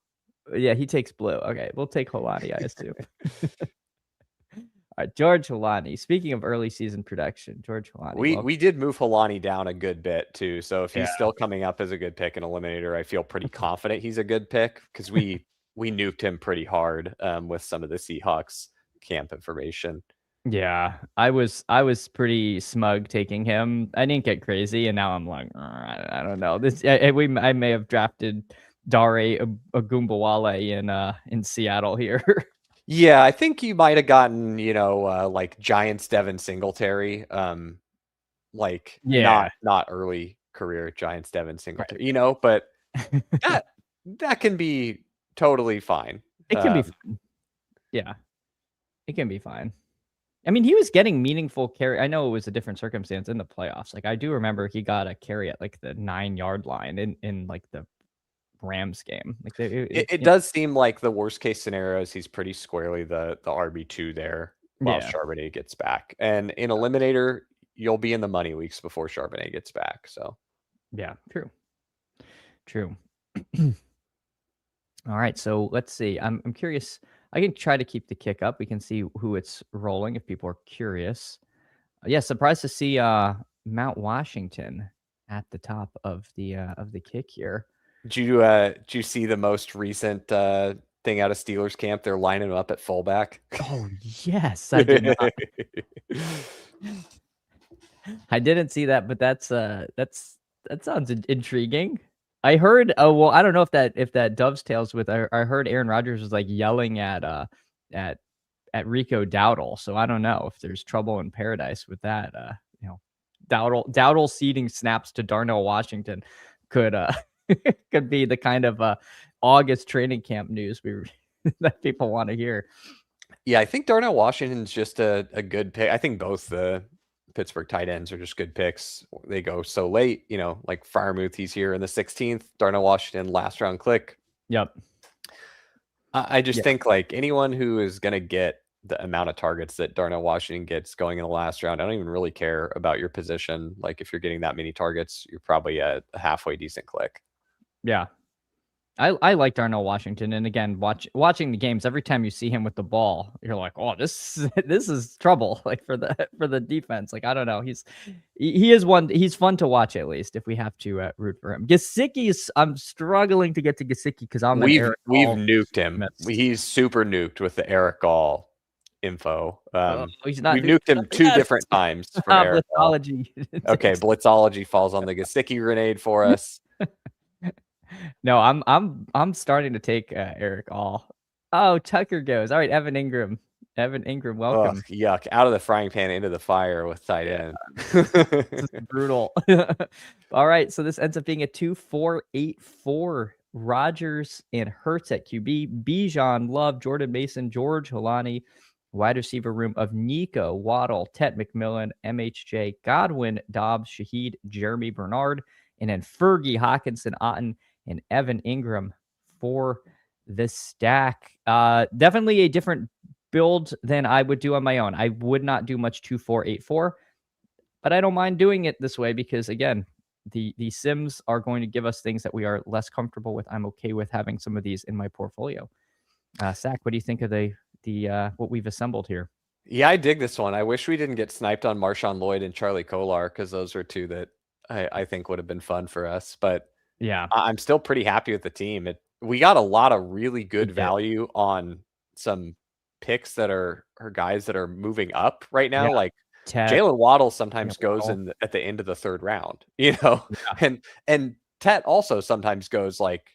[SPEAKER 1] Yeah, he takes Blue. Okay, we'll take Holani, I assume. All right, George Holani. Speaking of early season production, George Holani.
[SPEAKER 2] We did move Holani down a good bit too. So if he's
[SPEAKER 1] Yeah.
[SPEAKER 2] still coming up as a good pick in Eliminator, I feel pretty confident he's a good pick because we nuked him pretty hard with some of the Seahawks camp information.
[SPEAKER 1] Yeah, I was pretty smug taking him. I didn't get crazy, and now I'm like, I don't know. I may have drafted Dare Agumbawale in Seattle here.
[SPEAKER 2] Yeah, I think you might have gotten, like Giants Devin Singletary. Like
[SPEAKER 1] Yeah.
[SPEAKER 2] not early career Giants Devin Singletary,
[SPEAKER 1] Right.
[SPEAKER 2] but that can be totally fine.
[SPEAKER 1] It can be fun. Yeah, it can be fine. I mean, he was getting meaningful carry. I know it was a different circumstance in the playoffs. Like I do remember he got a carry at like the 9-yard line in like the Rams game. Like
[SPEAKER 2] It does seem like the worst case scenario is he's pretty squarely the RB2 there while
[SPEAKER 1] yeah.
[SPEAKER 2] Charbonnet gets back. And in Eliminator, you'll be in the money weeks before Charbonnet gets back. So
[SPEAKER 1] Yeah, true. All right, so let's see. I'm curious. I can try to keep the kick up. We can see who it's rolling if people are curious. Yeah, surprised to see Mount Washington at the top of the kick here.
[SPEAKER 2] did you see the most recent thing out of Steelers camp? They're lining him up at fullback.
[SPEAKER 1] Oh yes, I did not. I didn't see that, but that sounds intriguing. I heard. Oh well, I don't know if that dovetails with. I heard Aaron Rodgers was like yelling at Rico Dowdle. So I don't know if there's trouble in paradise with that. Dowdle ceding snaps to Darnell Washington could could be the kind of August training camp news that people want to hear.
[SPEAKER 2] Yeah, I think Darnell Washington's just a good pick. I think both the Pittsburgh tight ends are just good picks. They go so late, like Freiermuth, he's here in the 16th. Darnell Washington, last round click.
[SPEAKER 1] Yep.
[SPEAKER 2] I just think like anyone who is going to get the amount of targets that Darnell Washington gets going in the last round, I don't even really care about your position. Like if you're getting that many targets, you're probably a halfway decent click.
[SPEAKER 1] Yeah. I like Darnell Washington, and again, watching the games, every time you see him with the ball, you're like, oh, this is trouble, like for the defense. Like I don't know, he is one. He's fun to watch at least if we have to root for him. Gesicki's, I'm struggling to get to Gesicki because we've
[SPEAKER 2] nuked him. He's super nuked with the Eric Gall info.
[SPEAKER 1] He's not.
[SPEAKER 2] We've nuked him 2 different times from Eric Gall. Okay, Blitzology falls on the Gesicki grenade for us.
[SPEAKER 1] No, I'm starting to take Eric All. Oh, Tucker goes. All right, Evan Ingram. Welcome.
[SPEAKER 2] Ugh, yuck. Out of the frying pan into the fire with tight end.
[SPEAKER 1] This is brutal. All right, so this ends up being a 2-4-8-4. Rodgers and Hurts at QB. Bijan, Love, Jordan Mason, George Holani. Wide receiver room of Nico, Waddle, Tet McMillan, MHJ, Godwin, Dobbs, Shaheed, Jeremy Bernard, and then Fergie, Hawkinson, Otten, and Evan Ingram for the stack. Definitely a different build than I would do on my own. I would not do much 2-4-8-4, but I don't mind doing it this way because again, the sims are going to give us things that we are less comfortable with. I'm okay with having some of these in my portfolio. Sack, what do you think of the what we've assembled here?
[SPEAKER 2] Yeah, I dig this one. I wish we didn't get sniped on Marshawn Lloyd and Charlie Kolar because those are two that I think would have been fun for us. But
[SPEAKER 1] Yeah,
[SPEAKER 2] I'm still pretty happy with the team. We got a lot of really
[SPEAKER 1] we
[SPEAKER 2] good
[SPEAKER 1] did.
[SPEAKER 2] value on some picks that are guys that are moving up right
[SPEAKER 1] Yeah,
[SPEAKER 2] now. Like
[SPEAKER 1] Tet,
[SPEAKER 2] Jalen Waddle
[SPEAKER 1] you know,
[SPEAKER 2] sometimes goes
[SPEAKER 1] Waddle.
[SPEAKER 2] at the end of the third round, you know,
[SPEAKER 1] Yeah.
[SPEAKER 2] and Tet also sometimes goes like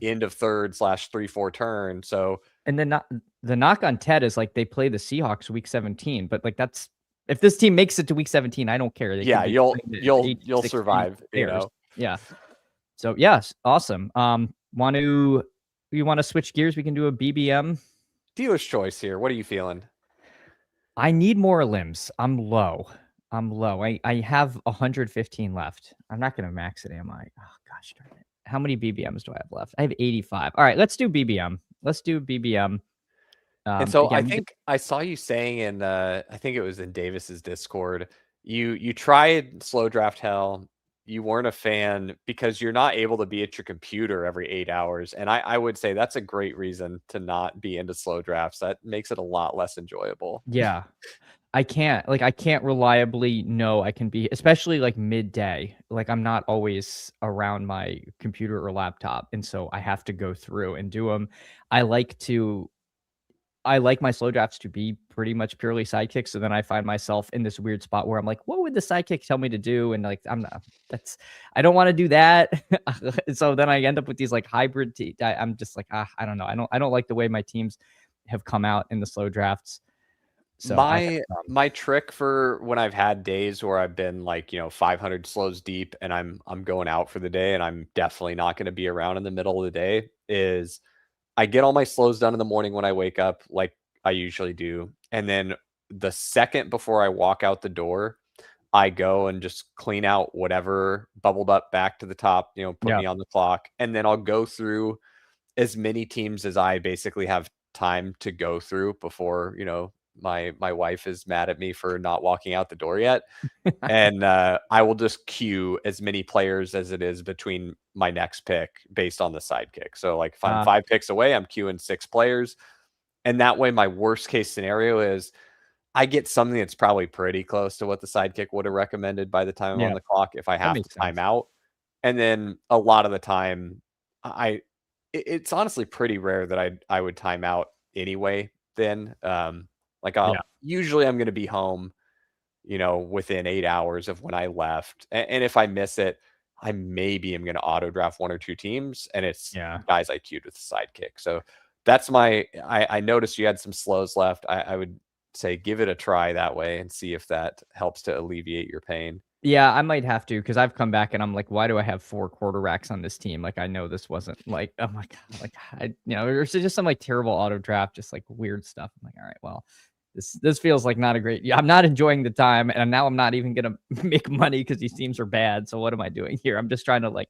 [SPEAKER 2] end of third / 3/4 turn. So
[SPEAKER 1] And then the knock on Ted is like they play the Seahawks week 17, but like that's if this team makes it to week 17, I don't care. They could
[SPEAKER 2] yeah,
[SPEAKER 1] be
[SPEAKER 2] you'll
[SPEAKER 1] playing the
[SPEAKER 2] you'll
[SPEAKER 1] 8
[SPEAKER 2] you'll
[SPEAKER 1] 16
[SPEAKER 2] survive, you
[SPEAKER 1] Bears.
[SPEAKER 2] know.
[SPEAKER 1] Yeah. So yes, awesome. Want to you want to switch gears? We can do a BBM.
[SPEAKER 2] Dealer's choice here. What are you feeling?
[SPEAKER 1] I need more limbs. I'm low. I'm low. I have 115 left. I'm not gonna max it, am I? Oh gosh darn it. How many BBMs do I have left? I have 85. All right, let's do BBM. Let's do BBM.
[SPEAKER 2] And so I
[SPEAKER 1] Again, we could,
[SPEAKER 2] think I saw you saying in I think it was in Davis's Discord, you tried slow draft hell. You weren't a fan because you're not able to be at your computer every 8 hours. And I would say that's a great reason to not be into slow drafts. That makes it a lot less enjoyable.
[SPEAKER 1] yeah. I can't reliably know I can be, especially like midday. Like I'm not always around my computer or laptop, and so I have to go through and do them. I like to I like my slow drafts to be pretty much purely sidekicks. So then I find myself in this weird spot where I'm like, what would the sidekick tell me to do? And like, I'm not, that's, I don't want to do that. So then I end up with these like hybrid. I'm just like, I don't know. I don't like the way my teams have come out in the slow drafts. So I have,
[SPEAKER 2] My trick for when I've had days where I've been like, 500 slows deep and I'm going out for the day and I'm definitely not going to be around in the middle of the day is I get all my slows done in the morning when I wake up, like I usually do. And then the second before I walk out the door, I go and just clean out whatever bubbled up back to the top, put
[SPEAKER 1] yeah,
[SPEAKER 2] me on the clock. And then I'll go through as many teams as I basically have time to go through before, my wife is mad at me for not walking out the door yet. And I will just queue as many players as it is between my next pick based on the sidekick. So, like, if I'm
[SPEAKER 1] uh,
[SPEAKER 2] 5 picks away, I'm queuing 6 players. And that way, my worst case scenario is I get something that's probably pretty close to what the sidekick would have recommended by the time I'm on
[SPEAKER 1] yeah,
[SPEAKER 2] the clock if I
[SPEAKER 1] that
[SPEAKER 2] have to
[SPEAKER 1] makes
[SPEAKER 2] time
[SPEAKER 1] sense.
[SPEAKER 2] out. And then a lot of the time, it's honestly pretty rare that I would time out anyway. Then, like,
[SPEAKER 1] Yeah,
[SPEAKER 2] I'm going to be home within 8 hours of when I left. And if I miss it, I maybe am going to auto draft 1 or 2 teams, and it's
[SPEAKER 1] yeah.
[SPEAKER 2] guys I queued with the sidekick. So that's I noticed you had some slows left. I would say give it a try that way and see if that helps to alleviate your pain.
[SPEAKER 1] Yeah, I might have to because I've come back and I'm like, why do I have 4 quarterbacks on this team? Like, I know this wasn't like, oh my God, like, there's just some like terrible auto draft, just like weird stuff. I'm like, all right, well, this feels like not a great, yeah, I'm not enjoying the time. And now I'm not even going to make money because these teams are bad. So what am I doing here? I'm just trying to like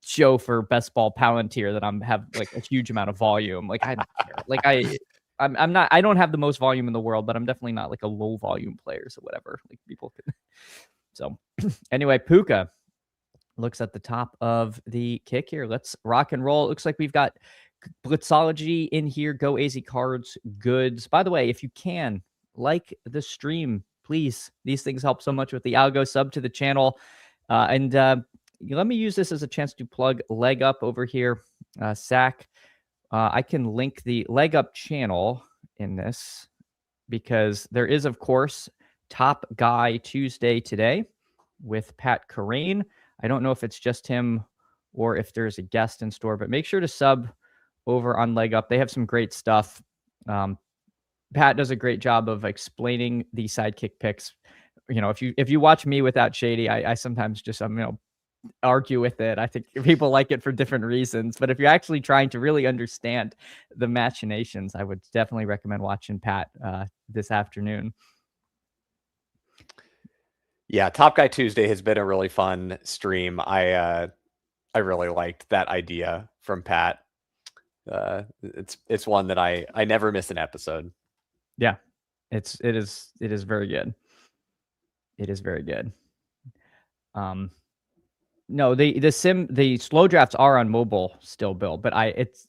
[SPEAKER 1] show for best ball Palantir that I'm have like a huge amount of volume. Like, I don't care. Like, I'm not, I don't have the most volume in the world, but I'm definitely not like a low volume player. So whatever, like people can. So anyway, Puka looks at the top of the kick here. Let's rock and roll. It looks like we've got Blitzology in here. Go AZ Cards Goods. By the way, if you can, like the stream, please. These things help so much with the algo. Sub to the channel. And let me use this as a chance to plug Leg Up over here. Sack. I can link the Leg Up channel in this because there is, of course, Top Guy Tuesday today with Pat Carane. I don't know if it's just him or if there's a guest in store, but make sure to sub over on Leg Up. They have some great stuff. Pat does a great job of explaining the sidekick picks. If you watch me without Shady, I sometimes just argue with it. I think people like it for different reasons, but if you're actually trying to really understand the machinations, I would definitely recommend watching Pat this afternoon.
[SPEAKER 2] Yeah, Top Guy Tuesday has been a really fun stream. I really liked that idea from Pat. It's one that I never miss an episode.
[SPEAKER 1] Yeah, it is very good. It is very good. No, the slow drafts are on mobile still, Bill, but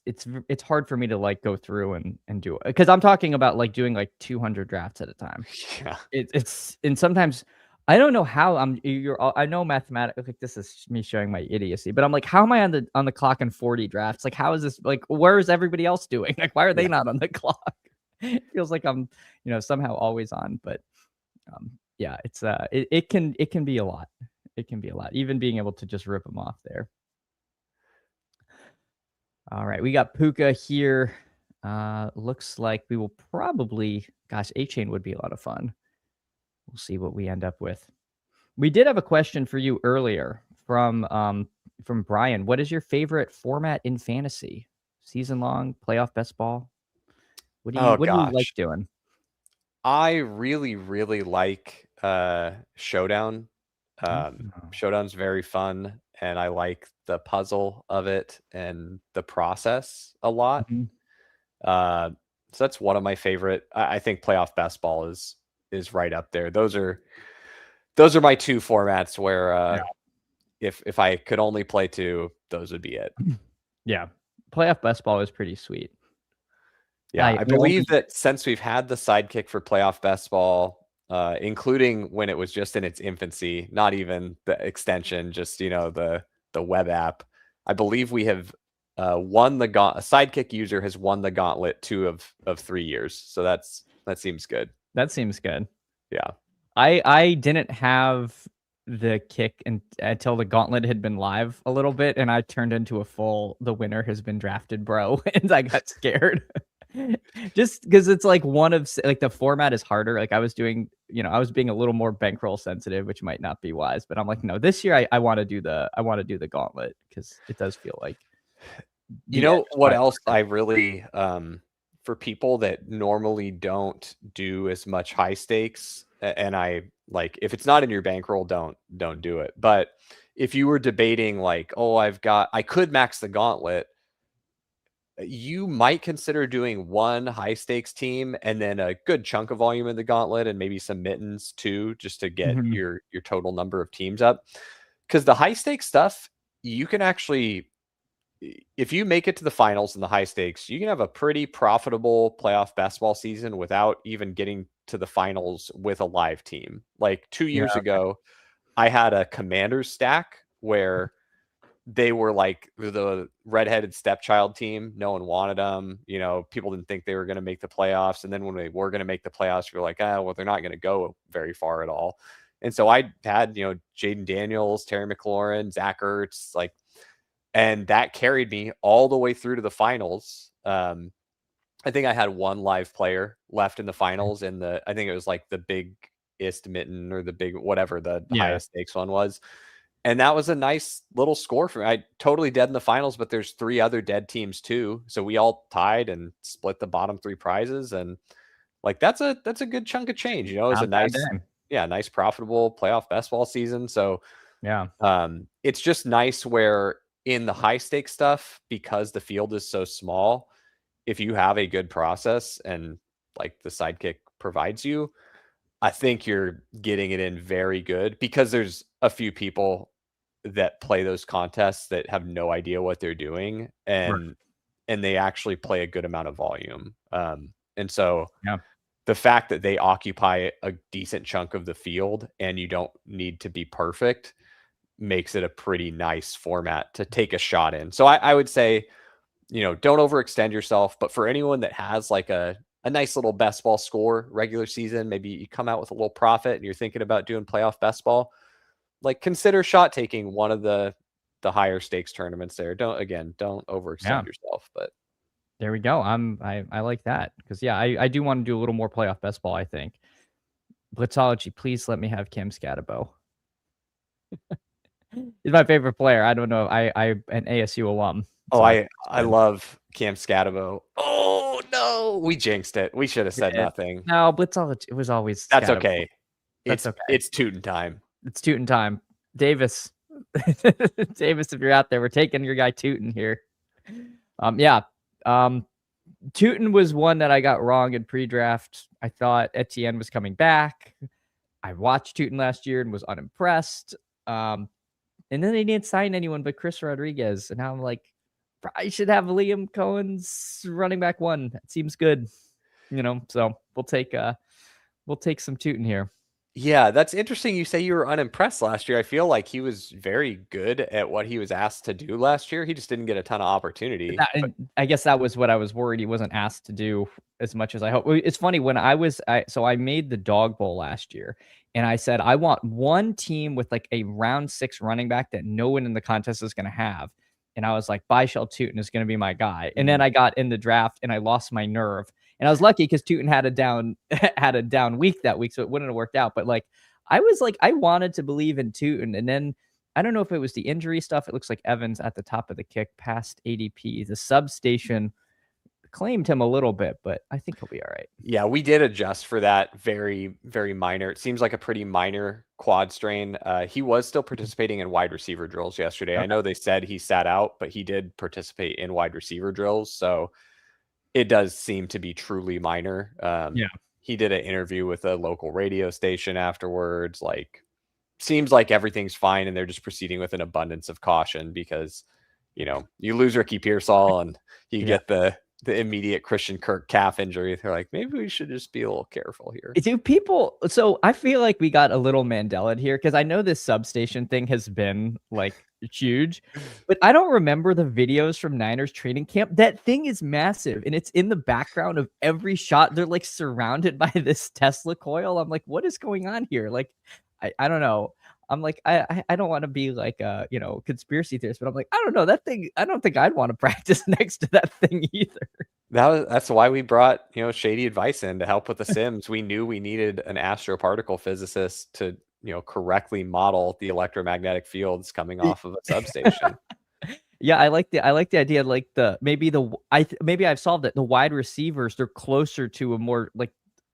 [SPEAKER 1] it's hard for me to like go through and do it because I'm talking about like doing like 200 drafts at a time.
[SPEAKER 2] Yeah.
[SPEAKER 1] It's and sometimes I don't know how I know mathematics. Like this is me showing my idiocy, but I'm like, how am I on the clock in 40 drafts? Like, how is this? Like, where is everybody else doing? Like, why are they
[SPEAKER 2] Yeah.
[SPEAKER 1] not on the clock? It feels like I'm somehow always on, but yeah, it can be a lot. It can be a lot. Even being able to just rip them off there. All right, we got Puka here. Looks like we will probably, gosh, A Chain would be a lot of fun. We'll see what we end up with. We did have a question for you earlier from Brian. What is your favorite format in fantasy? Season long, playoff, best ball?
[SPEAKER 2] Oh
[SPEAKER 1] What do you like
[SPEAKER 2] gosh.
[SPEAKER 1] doing?
[SPEAKER 2] I really, really like Showdown.
[SPEAKER 1] Oh.
[SPEAKER 2] Showdown's very fun, and I like the puzzle of it and the process a lot.
[SPEAKER 1] Mhm.
[SPEAKER 2] Uh, so that's one of my favorite. I think playoff best ball is right up there. Those are my two formats where
[SPEAKER 1] Yeah.
[SPEAKER 2] if I could only play two, those would be it.
[SPEAKER 1] Yeah. Playoff best ball is pretty sweet.
[SPEAKER 2] Yeah, I
[SPEAKER 1] I
[SPEAKER 2] believe
[SPEAKER 1] only
[SPEAKER 2] that since we've had the sidekick for playoff best ball, including when it was just in its infancy, not even the extension, just the web app, I believe we have won the a sidekick user has won the gauntlet 2 of 3 years. So that seems good.
[SPEAKER 1] that seems good.
[SPEAKER 2] Yeah.
[SPEAKER 1] I didn't have the kick until the gauntlet had been live a little bit, and I turned into a full "the winner has been drafted, bro," and I got scared. Just because it's like like the format is harder. Like I was doing, I was being a little more bankroll sensitive, which might not be wise. But I'm like, no, this year I want to do the gauntlet because it does feel like
[SPEAKER 2] You
[SPEAKER 1] the edge
[SPEAKER 2] know
[SPEAKER 1] is
[SPEAKER 2] what
[SPEAKER 1] probably
[SPEAKER 2] else
[SPEAKER 1] harder.
[SPEAKER 2] I really for people that normally don't do as much high stakes and I like if it's not in your bankroll don't do it. But if you were debating like, "Oh, I could max the gauntlet," you might consider doing one high stakes team and then a good chunk of volume in the gauntlet and maybe some mittens too just to get
[SPEAKER 1] Mhm.
[SPEAKER 2] your total number of teams up. Cuz the high stakes stuff, you can actually if you make it to the finals in the high stakes, you can have a pretty profitable playoff basketball season without even getting to the finals with a live team. Like 2 years
[SPEAKER 1] Yeah.
[SPEAKER 2] ago, I had a Commanders stack where they were like the redheaded stepchild team. No one wanted them. People didn't think they were going to make the playoffs. And then when they were going to make the playoffs, we were like, well, they're not going to go very far at all. And so I had, Jaden Daniels, Terry McLaurin, Zach Ertz, and that carried me all the way through to the finals. I think I had one live player left in the finals I think it was like the biggest mitten or the big, whatever the
[SPEAKER 1] Yeah.
[SPEAKER 2] highest stakes one was. And that was a nice little score for me. I totally dead in the finals, but there's 3 other dead teams too. So we all tied and split the bottom 3 prizes. And like, that's a good chunk of change, is
[SPEAKER 1] Not
[SPEAKER 2] a
[SPEAKER 1] a bad
[SPEAKER 2] nice,
[SPEAKER 1] day.
[SPEAKER 2] yeah, nice profitable playoff basketball season. So
[SPEAKER 1] Yeah.
[SPEAKER 2] it's just nice where in the high stakes stuff, because the field is so small, if you have a good process and like the sidekick provides you, I think you're getting it in very good because there's a few people that play those contests that have no idea what they're doing
[SPEAKER 1] Right.
[SPEAKER 2] and they actually play a good amount of volume. And so
[SPEAKER 1] Yeah.
[SPEAKER 2] the fact that they occupy a decent chunk of the field and you don't need to be perfect makes it a pretty nice format to take a shot in. So I would say, don't overextend yourself. But for anyone that has like a nice little best ball score regular season, maybe you come out with a little profit and you're thinking about doing playoff best ball, like consider shot taking one of the higher stakes tournaments there. Don't
[SPEAKER 1] Yeah.
[SPEAKER 2] overextend yourself. But
[SPEAKER 1] There we go. I like that because yeah, I do want to do a little more playoff best ball. I think Blitzology, please let me have Cam Scatabo. He's my favorite player. I don't know. I an ASU alum,
[SPEAKER 2] oh,
[SPEAKER 1] so I
[SPEAKER 2] I love Cam Scatabo. Oh no, we jinxed it. We should have
[SPEAKER 1] we
[SPEAKER 2] said
[SPEAKER 1] did.
[SPEAKER 2] nothing.
[SPEAKER 1] No, Blitzology. It was always
[SPEAKER 2] That's
[SPEAKER 1] Scatabo.
[SPEAKER 2] okay.
[SPEAKER 1] That's
[SPEAKER 2] It's
[SPEAKER 1] okay.
[SPEAKER 2] it's tootin' time.
[SPEAKER 1] It's Tootin' time. Davis. Davis, if you're out there, we're taking your guy Tootin' here. Yeah. Um, Tootin was one that I got wrong in pre-draft. I thought Etienne was coming back. I watched Tootin last year and was unimpressed. And then they didn't sign anyone but Chris Rodriguez. And now I'm like, I should have Liam Cohen's running back one. That seems good. So we'll take some Tootin here.
[SPEAKER 2] Yeah, that's interesting. You say you were unimpressed last year. I feel like he was very good at what he was asked to do last year. He just didn't get a ton of opportunity.
[SPEAKER 1] And I guess that was what I was worried he wasn't asked to do as much as I hope. It's funny when I made the dog bowl last year and I said, I want one team with like a round 6 running back that no one in the contest is going to have. And I was like, Byshell Tootin is going to be my guy. And then I got in the draft and I lost my nerve. And I was lucky because Tootin had a down had a down week that week, so it wouldn't have worked out. But like I was like, I wanted to believe in Tootin, and then I don't know if it was the injury stuff. It looks like Evans at the top of the kick past ADP. The substation claimed him a little bit, but I think he'll be all right.
[SPEAKER 2] Yeah, we did adjust for that very, very minor. It seems like a pretty minor quad strain. He was still participating in wide receiver drills yesterday.
[SPEAKER 1] Okay.
[SPEAKER 2] I know they said he sat out, but he did participate in wide receiver drills. So it does seem to be truly minor.
[SPEAKER 1] Yeah.
[SPEAKER 2] He did an interview with a local radio station afterwards. Like, seems like everything's fine and they're just proceeding with an abundance of caution because, you lose Ricky Pearsall and you get the immediate Christian Kirk calf injury. They're like, maybe we should just be a little careful here.
[SPEAKER 1] So I feel like we got a little Mandela here because I know this substation thing has been like huge, but I don't remember the videos from Niners training camp. That thing is massive and it's in the background of every shot. They're like surrounded by this Tesla coil. I'm like, what is going on here? Like, I don't know. I'm like, I don't want to be like a, conspiracy theorist, but I'm like, I don't know that thing. I don't think I'd want to practice next to that thing either.
[SPEAKER 2] That's why we brought, shady advice in to help with the sims. We knew we needed an astroparticle physicist to, correctly model the electromagnetic fields coming off of a substation.
[SPEAKER 1] Yeah, I like the idea. Like maybe I've solved it. The wide receivers, they're closer to a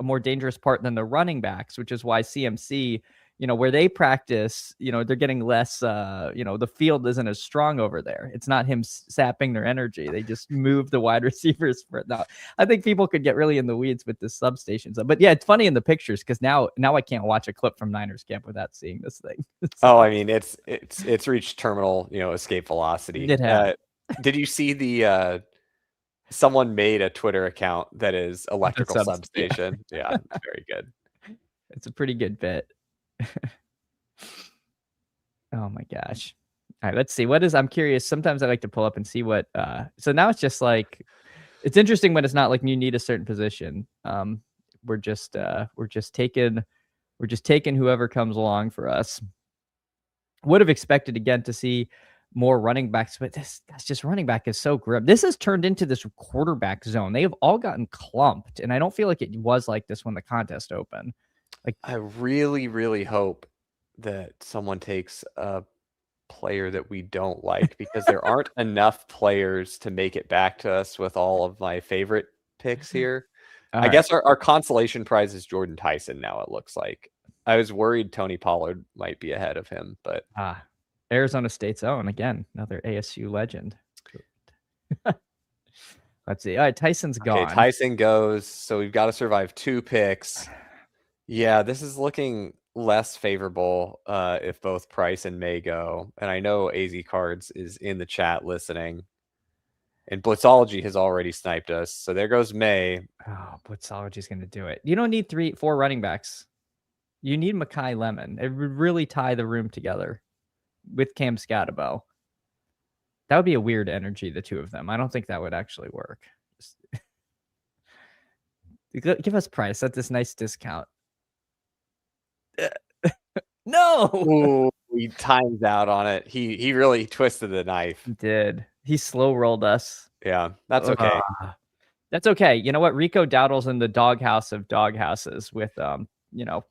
[SPEAKER 1] more dangerous part than the running backs, which is why CMC, where they practice, they're getting less, the field isn't as strong over there. It's not him sapping their energy. They just move the wide receivers for it. Now, I think people could get really in the weeds with this substation. But yeah, it's funny in the pictures because now I can't watch a clip from Niners camp without seeing this thing.
[SPEAKER 2] Oh, I mean, it's reached terminal, escape velocity.
[SPEAKER 1] It has.
[SPEAKER 2] Did you see the someone made a Twitter account that is electrical substation? Yeah, it's very good.
[SPEAKER 1] It's a pretty good bit. Oh my gosh. All right, let's see. I'm curious. Sometimes I like to pull up and see what so now it's just like it's interesting when it's not like you need a certain position. We're just taking whoever comes along for us. Would have expected again to see more running backs, but that's just running back is so grim. This has turned into this quarterback zone. They have all gotten clumped, and I don't feel like it was like this when the contest opened. Like,
[SPEAKER 2] I really, really hope that someone takes a player that we don't like because there aren't enough players to make it back to us with all of my favorite picks here. I guess our consolation prize is Jordan Tyson now, it looks like. I was worried Tony Pollard might be ahead of him, but
[SPEAKER 1] Arizona State's own, again, another ASU legend. Let's see. All right, Tyson's gone.
[SPEAKER 2] Okay, Tyson goes. So we've got to survive 2 picks. Yeah, this is looking less favorable if both Price and May go. And I know AZ Cards is in the chat listening. And Blitzology has already sniped us. So there goes May.
[SPEAKER 1] Oh, Blitzology's going to do it. You don't need 4 running backs. You need Makai Lemon. It would really tie the room together with Cam Scatabo. That would be a weird energy, the two of them. I don't think that would actually work. Give us Price at this nice discount. No!
[SPEAKER 2] Ooh, he times out on it. He really twisted the knife.
[SPEAKER 1] He did. He slow rolled us.
[SPEAKER 2] Yeah, that's okay.
[SPEAKER 1] That's okay. You know what? Rico Dowdle's in the doghouse of doghouses with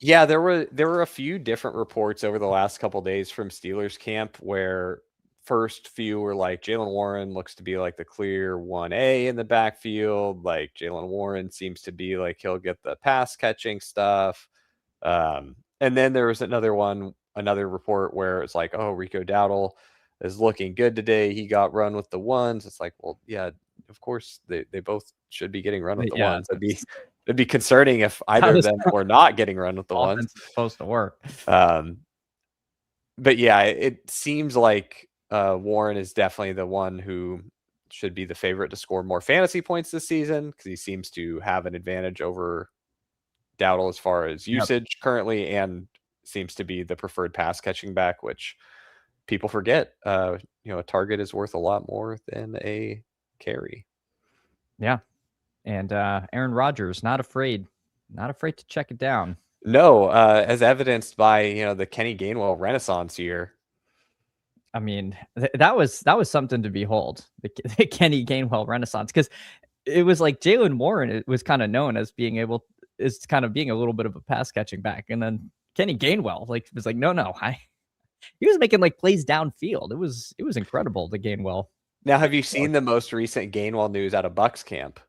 [SPEAKER 2] Yeah, there were a few different reports over the last couple days from Steelers camp where first few were like Jaylen Warren looks to be like the clear 1A in the backfield. Like Jaylen Warren seems to be like he'll get the pass catching stuff. And then there was another report where it's like, oh, Rico Dowdle is looking good today. He got run with the ones. It's like, well, yeah, of course they both should be getting run with the
[SPEAKER 1] Yeah,
[SPEAKER 2] ones. It'd be concerning if either of
[SPEAKER 1] was
[SPEAKER 2] them were not getting run with the ones.
[SPEAKER 1] offense is supposed to work.
[SPEAKER 2] But yeah, it seems like Warren is definitely the one who should be the favorite to score more fantasy points this season because he seems to have an advantage over Dowdle as far as usage currently, and seems to be the preferred pass catching back, which people forget. A target is worth a lot more than a carry.
[SPEAKER 1] Yeah. And Aaron Rodgers, not afraid to check it down.
[SPEAKER 2] No, as evidenced by the Kenny Gainwell renaissance year.
[SPEAKER 1] I mean, that was something to behold, the Kenny Gainwell renaissance, because it was like Jalen Warren, it was kind of known as being a little bit of a pass catching back, and then Kenny Gainwell was like, no, he was making like plays downfield. It was incredible, the Gainwell.
[SPEAKER 2] Now, have you seen the most recent Gainwell news out of Bucks camp?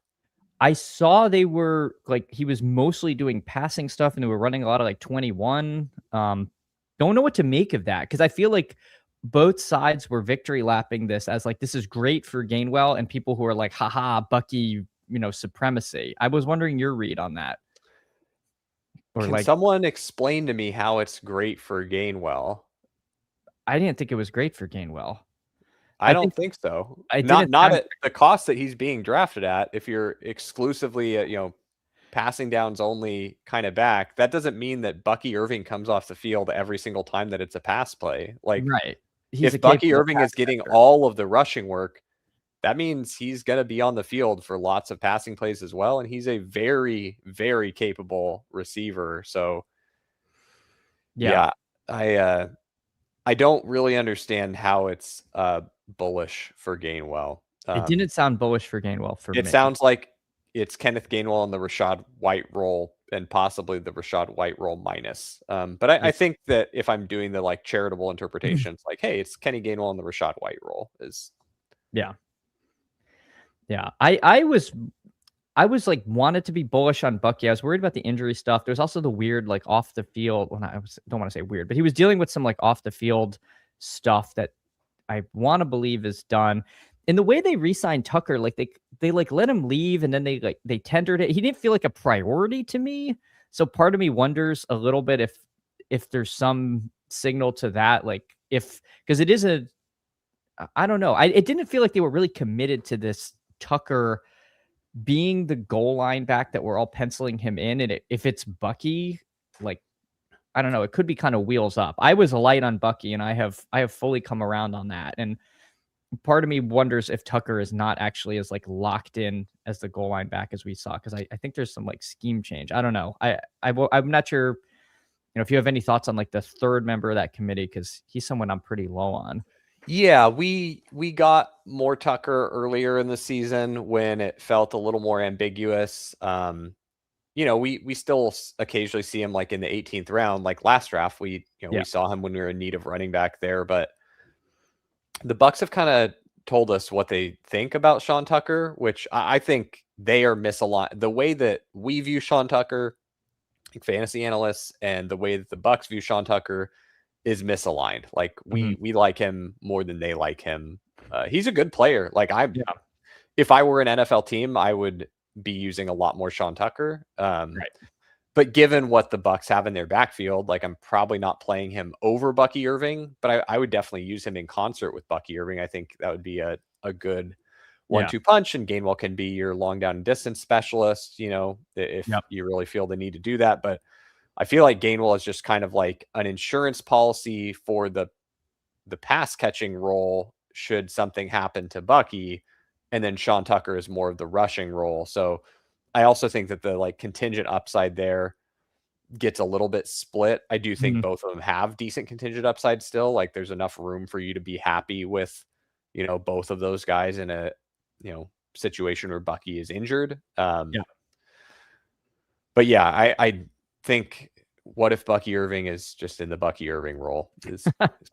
[SPEAKER 1] I saw they were he was mostly doing passing stuff, and they were running a lot of like 21. Don't know what to make of that, because I feel like both sides were victory lapping this as like, this is great for Gainwell, and people who are like, haha, Bucky, supremacy. I was wondering your read on that. Or
[SPEAKER 2] Can someone explain to me how it's great for Gainwell?
[SPEAKER 1] I didn't think it was great for Gainwell.
[SPEAKER 2] I don't think so.
[SPEAKER 1] I
[SPEAKER 2] Not at the cost that he's being drafted at. If you're exclusively passing downs only kind of back, that doesn't mean that Bucky Irving comes off the field every single time that it's a pass play. Like,
[SPEAKER 1] right.
[SPEAKER 2] If Bucky Irving is getting all of the rushing work, that means he's going to be on the field for lots of passing plays as well. And he's a very, very capable receiver. So yeah, I don't really understand how it's bullish for Gainwell.
[SPEAKER 1] It didn't sound bullish for Gainwell for me.
[SPEAKER 2] It sounds like it's Kenneth Gainwell in the Rashad White role, and possibly the Rashad White role minus. But I think that if I'm doing the like charitable interpretations, like, hey, it's Kenny Gainwell in the Rashad White role is.
[SPEAKER 1] Yeah. I was like wanted to be bullish on Bucky. I was worried about the injury stuff. There's also the weird like off the field. Well, don't want to say weird, but he was dealing with some like off the field stuff that I want to believe is done. And the way they re-signed Tucker, like they like let him leave, and then they tendered it. He didn't feel like a priority to me. So part of me wonders a little bit if there's some signal to that, like because it is I don't know. It didn't feel like they were really committed to this Tucker being the goal line back that we're all penciling him in. And if it's Bucky, like, I don't know, it could be kind of wheels up. I was light on Bucky, and I have fully come around on that. And part of me wonders if Tucker is not actually as like locked in as the goal line back as we saw, because I think there's some like scheme change. I don't know. I'm not sure, if you have any thoughts on like the third member of that committee, because he's someone I'm pretty low on.
[SPEAKER 2] Yeah, we got more Tucker earlier in the season when it felt a little more ambiguous. We still occasionally see him like in the 18th round, like last draft. We saw him when we were in need of running back there, but the Bucks have kind of told us what they think about Sean Tucker, which I think they are misaligned. The way that we view Sean Tucker, like fantasy analysts, and the way that the Bucks view Sean Tucker is misaligned. Like we like him more than they like him. He's a good player. Like if I were an NFL team, I would be using a lot more Sean Tucker. Right. But given what the Bucks have in their backfield, like I'm probably not playing him over Bucky Irving, but I would definitely use him in concert with Bucky Irving. I think that would be a good 1-2 punch, and Gainwell can be your long down and distance specialist, if you really feel the need to do that. But I feel like Gainwell is just kind of like an insurance policy for the pass catching role should something happen to Bucky, and then Sean Tucker is more of the rushing role. So I also think that the like contingent upside there gets a little bit split. I do think both of them have decent contingent upside still. Like there's enough room for you to be happy with, both of those guys in a, situation where Bucky is injured. But yeah, I think what if Bucky Irving is just in the Bucky Irving role is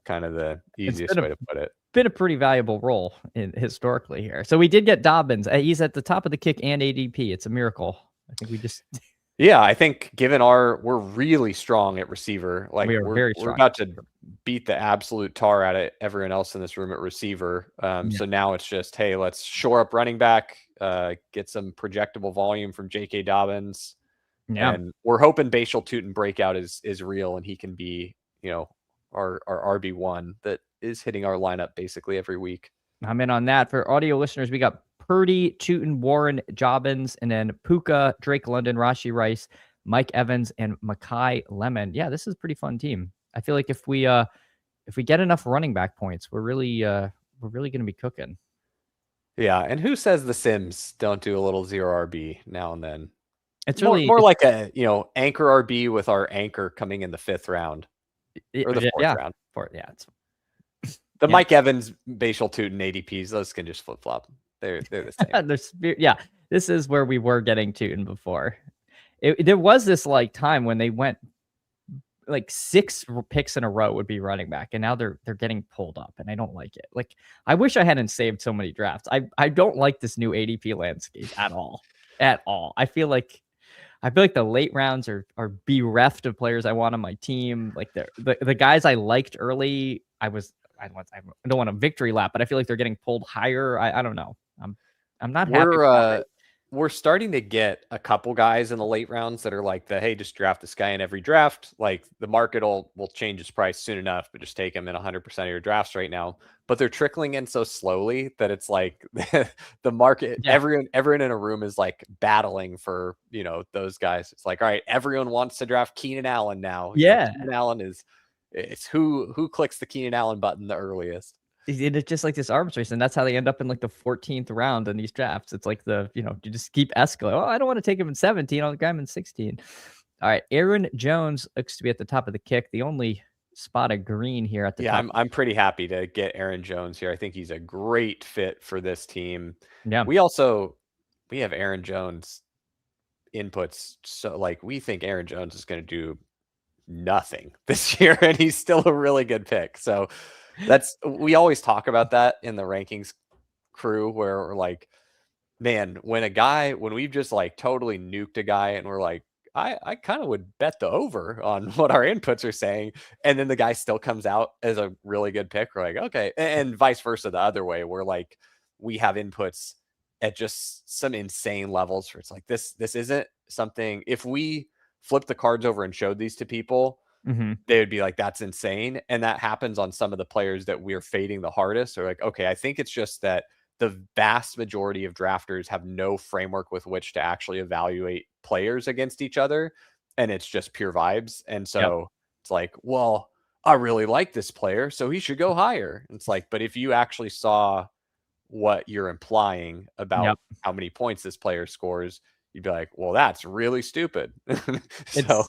[SPEAKER 2] kind of the easiest way to put it.
[SPEAKER 1] Been a pretty valuable role historically here. So we did get Dobbins. He's at the top of the kick and ADP. It's a miracle. I think we just
[SPEAKER 2] Yeah, I think given we're really strong at receiver. Like
[SPEAKER 1] We are very
[SPEAKER 2] we're
[SPEAKER 1] strong.
[SPEAKER 2] about to beat the absolute tar out of everyone else in this room at receiver.
[SPEAKER 1] Yeah.
[SPEAKER 2] So now it's just, hey, let's shore up running back, get some projectable volume from J.K. Dobbins,
[SPEAKER 1] Yeah.
[SPEAKER 2] and we're hoping Bashal Tootin breakout is real and he can be, our RB1 that is hitting our lineup basically every week.
[SPEAKER 1] I'm in on that. For audio listeners, we got Purdy, Tootin, Warren, Jobbins, and then Puka, Drake London, Rashi Rice, Mike Evans, and Makai Lemon. Yeah, this is a pretty fun team. I feel like if we get enough running back points, we're really gonna be cooking.
[SPEAKER 2] Yeah, and who says the Sims don't do a little zero RB now and then?
[SPEAKER 1] It's really
[SPEAKER 2] More like a, anchor RB with our anchor coming in the 5th round or the 4th
[SPEAKER 1] yeah.
[SPEAKER 2] round.
[SPEAKER 1] It's
[SPEAKER 2] The
[SPEAKER 1] yeah.
[SPEAKER 2] Mike Evans, Bashal Tootin ADPs, those can just flip flop. They're the same.
[SPEAKER 1] Yeah, this is where we were getting Tootin before. There was this like time when they went like 6 picks in a row would be running back, and now they're getting pulled up, and I don't like it. Like, I wish I hadn't saved so many drafts. I don't like this new ADP landscape at all. At all. I feel like the late rounds are bereft of players I want on my team. Like the guys I liked early, I don't want a victory lap, but I feel like they're getting pulled higher. I don't know. I'm not happy with that rate.
[SPEAKER 2] We're starting to get a couple guys in the late rounds that are like hey, just draft this guy in every draft. Like the market will change its price soon enough, but just take him in 100% of your drafts right now. But they're trickling in so slowly that it's like the market,
[SPEAKER 1] Yeah.
[SPEAKER 2] everyone in a room is like battling for, those guys. It's like, all right, everyone wants to draft Keenan Allen now.
[SPEAKER 1] Yeah.
[SPEAKER 2] Keenan Allen it's who clicks the Keenan Allen button the earliest.
[SPEAKER 1] It's just like this arms race, and that's how they end up in like the 14th round in these drafts. It's like you just keep escalating. Oh, I don't want to take him in 17. I'll grab him in 16. All right, Aaron Jones looks to be at the top of the kick. The only spot of green here at the
[SPEAKER 2] Yeah,
[SPEAKER 1] top.
[SPEAKER 2] I'm pretty happy to get Aaron Jones here. I think he's a great fit for this team.
[SPEAKER 1] Yeah.
[SPEAKER 2] We have Aaron Jones inputs. So like we think Aaron Jones is going to do nothing this year, and he's still a really good pick. So we always talk about that in the rankings crew where we're like, man, when we've just like totally nuked a guy and we're like, I kind of would bet the over on what our inputs are saying. And then the guy still comes out as a really good pick. We're like, okay. And vice versa the other way. We're like, we have inputs at just some insane levels where it's like, this isn't something, if we flip the cards over and showed these to people,
[SPEAKER 1] Mm-hmm.
[SPEAKER 2] they would be like, that's insane. And that happens on some of the players that we're fading the hardest. Or like, okay, I think it's just that the vast majority of drafters have no framework with which to actually evaluate players against each other. And it's just pure vibes. And
[SPEAKER 1] Yep.
[SPEAKER 2] so it's like, well, I really like this player, so he should go higher. It's like, but if you actually saw what you're implying about
[SPEAKER 1] Yep.
[SPEAKER 2] how many points this player scores, you'd be like, well, that's really stupid. So
[SPEAKER 1] It's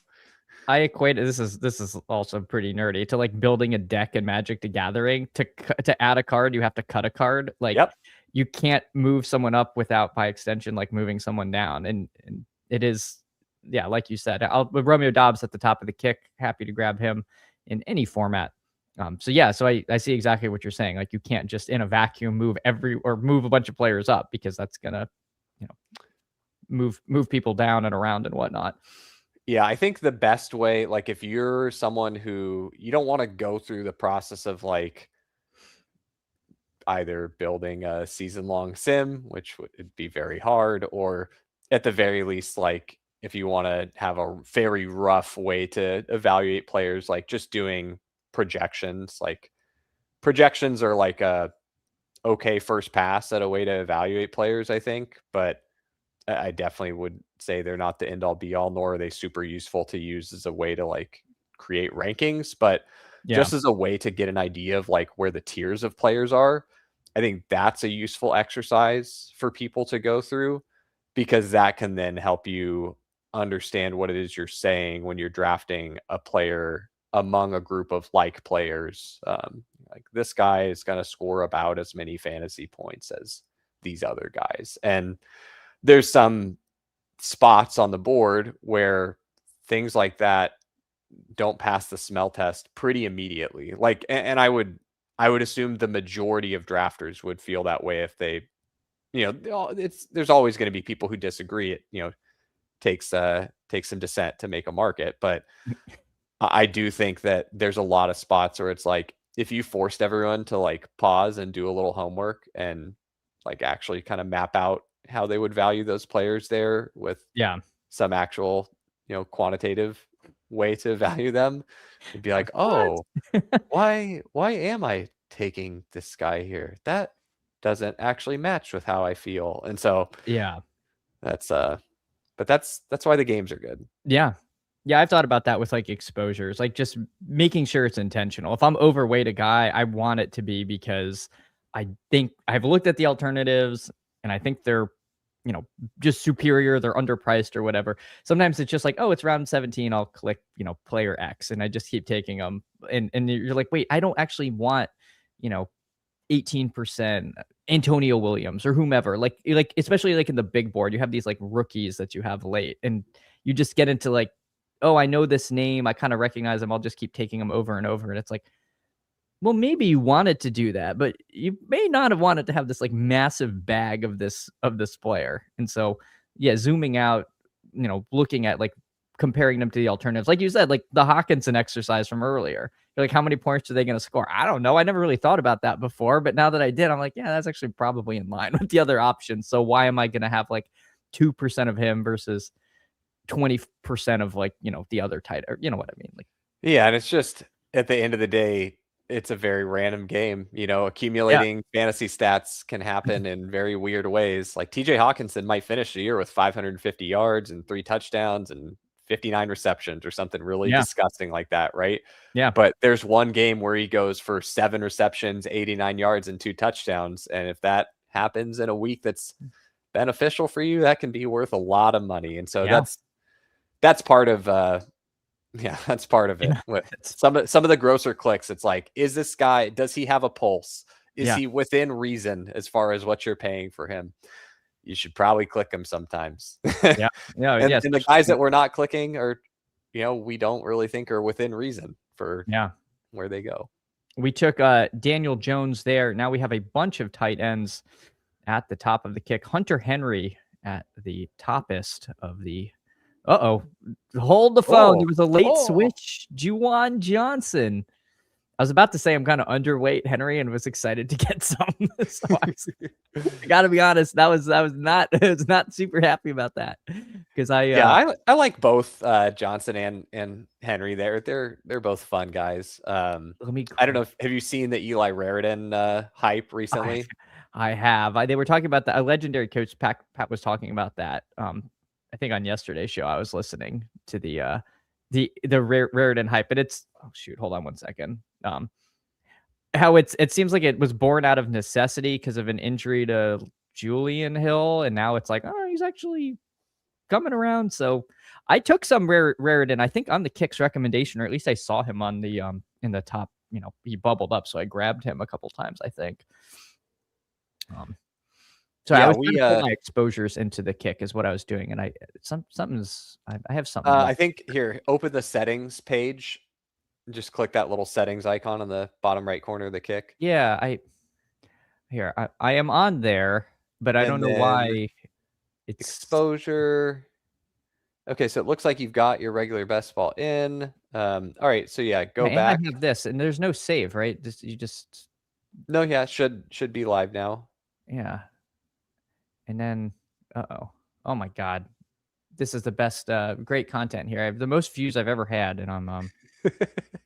[SPEAKER 1] I equate this is also pretty nerdy to like building a deck in Magic the Gathering. To add a card, you have to cut a card. Like,
[SPEAKER 2] yep.
[SPEAKER 1] you can't move someone up without, by extension, like moving someone down. And it is, yeah, like you said, with Romeo Dobbs at the top of the kick, happy to grab him in any format. So yeah, so I see exactly what you're saying. Like, you can't just in a vacuum move a bunch of players up, because that's gonna, you know, move people down and around and whatnot.
[SPEAKER 2] Yeah, I think the best way, like if you're someone who you don't want to go through the process of like either building a season long sim, which would be very hard, or at the very least, like if you want to have a very rough way to evaluate players, like just doing projections. Like projections are like a okay first pass at a way to evaluate players, I think, but I definitely would say they're not the end all be all, nor are they super useful to use as a way to like create rankings, but
[SPEAKER 1] Yeah.
[SPEAKER 2] just as a way to get an idea of like where the tiers of players are. I think that's a useful exercise for people to go through, because that can then help you understand what it is you're saying when you're drafting a player among a group of like players. Like this guy is going to score about as many fantasy points as these other guys. And there's some spots on the board where things like that don't pass the smell test pretty immediately. Like, and I would assume the majority of drafters would feel that way if they, there's always going to be people who disagree. takes some dissent to make a market. But I do think that there's a lot of spots where it's like, if you forced everyone to like pause and do a little homework and like actually kind of map out how they would value those players there with some actual, quantitative way to value them, it'd be like, oh, why am I taking this guy here? That doesn't actually match with how I feel. And so that's but that's why the games are good.
[SPEAKER 3] Yeah. Yeah, I've thought about that with like exposures, like just making sure it's intentional. If I'm overweight a guy, I want it to be because I think I've looked at the alternatives and I think they're, just superior, they're underpriced or whatever. Sometimes it's just like, oh, it's round 17, I'll click, player X, and I just keep taking them. And you're like, wait, I don't actually want, 18% Antonio Williams or whomever. Like especially like in the big board, you have these like rookies that you have late, and you just get into like, oh, I know this name, I kind of recognize them, I'll just keep taking them over and over. And it's like, well, maybe you wanted to do that, but you may not have wanted to have this like massive bag of this player. And so, yeah, zooming out, looking at like comparing them to the alternatives, like you said, like the Hawkinson exercise from earlier. You're like, how many points are they going to score? I don't know. I never really thought about that before, but now that I did, I'm like, yeah, that's actually probably in line with the other options. So why am I going to have like 2% of him versus 20% of like, the other tight, or you know what I mean? Like,
[SPEAKER 2] yeah, and it's just at the end of the day, it's a very random game. Accumulating fantasy stats can happen in very weird ways. Like TJ Hawkinson might finish the year with 550 yards and 3 touchdowns and 59 receptions or something really disgusting like that, right?
[SPEAKER 3] Yeah.
[SPEAKER 2] But there's one game where he goes for 7 receptions, 89 yards, and 2 touchdowns. And if that happens in a week that's beneficial for you, that can be worth a lot of money. And so that's part of that's part of it. With some of the grosser clicks, it's like, is this guy, does he have a pulse? Is he within reason as far as what you're paying for him? You should probably click him sometimes. And the guys that we're not clicking are, we don't really think are within reason for where they go.
[SPEAKER 3] We took Daniel Jones there. Now we have a bunch of tight ends at the top of the kick. Hunter Henry at the toppest of the hold the phone. There was a late switch. Juwan Johnson. I was about to say I'm kind of underweight Henry and was excited to get some. So I got to be honest, I was not super happy about that because
[SPEAKER 2] I like both Johnson and Henry. They're both fun guys. I don't know. Have you seen the Eli Raritan hype recently?
[SPEAKER 3] I have. They were talking about that. A legendary coach, Pat was talking about that. I think on yesterday's show, I was listening to the Raritan hype, and it's hold on one second. How it seems like it was born out of necessity because of an injury to Julian Hill, and now it's like, oh, he's actually coming around. So I took some Raritan, I think, on the Kicks recommendation, or at least I saw him on the in the top. He bubbled up, so I grabbed him a couple times, I think. So I was trying to pull my exposures into the kick is what I was doing, and I have something.
[SPEAKER 2] I think here, open the settings page. Just click that little settings icon on the bottom right corner of the kick.
[SPEAKER 3] Yeah, I am on there, but I don't know why it's
[SPEAKER 2] exposure. Okay, so it looks like you've got your regular best ball in. All right, so go back.
[SPEAKER 3] I have this, and there's no save, right?
[SPEAKER 2] No, yeah, should be live now.
[SPEAKER 3] Yeah. And then, oh my God, this is the best, great content here. I have the most views I've ever had, and I'm,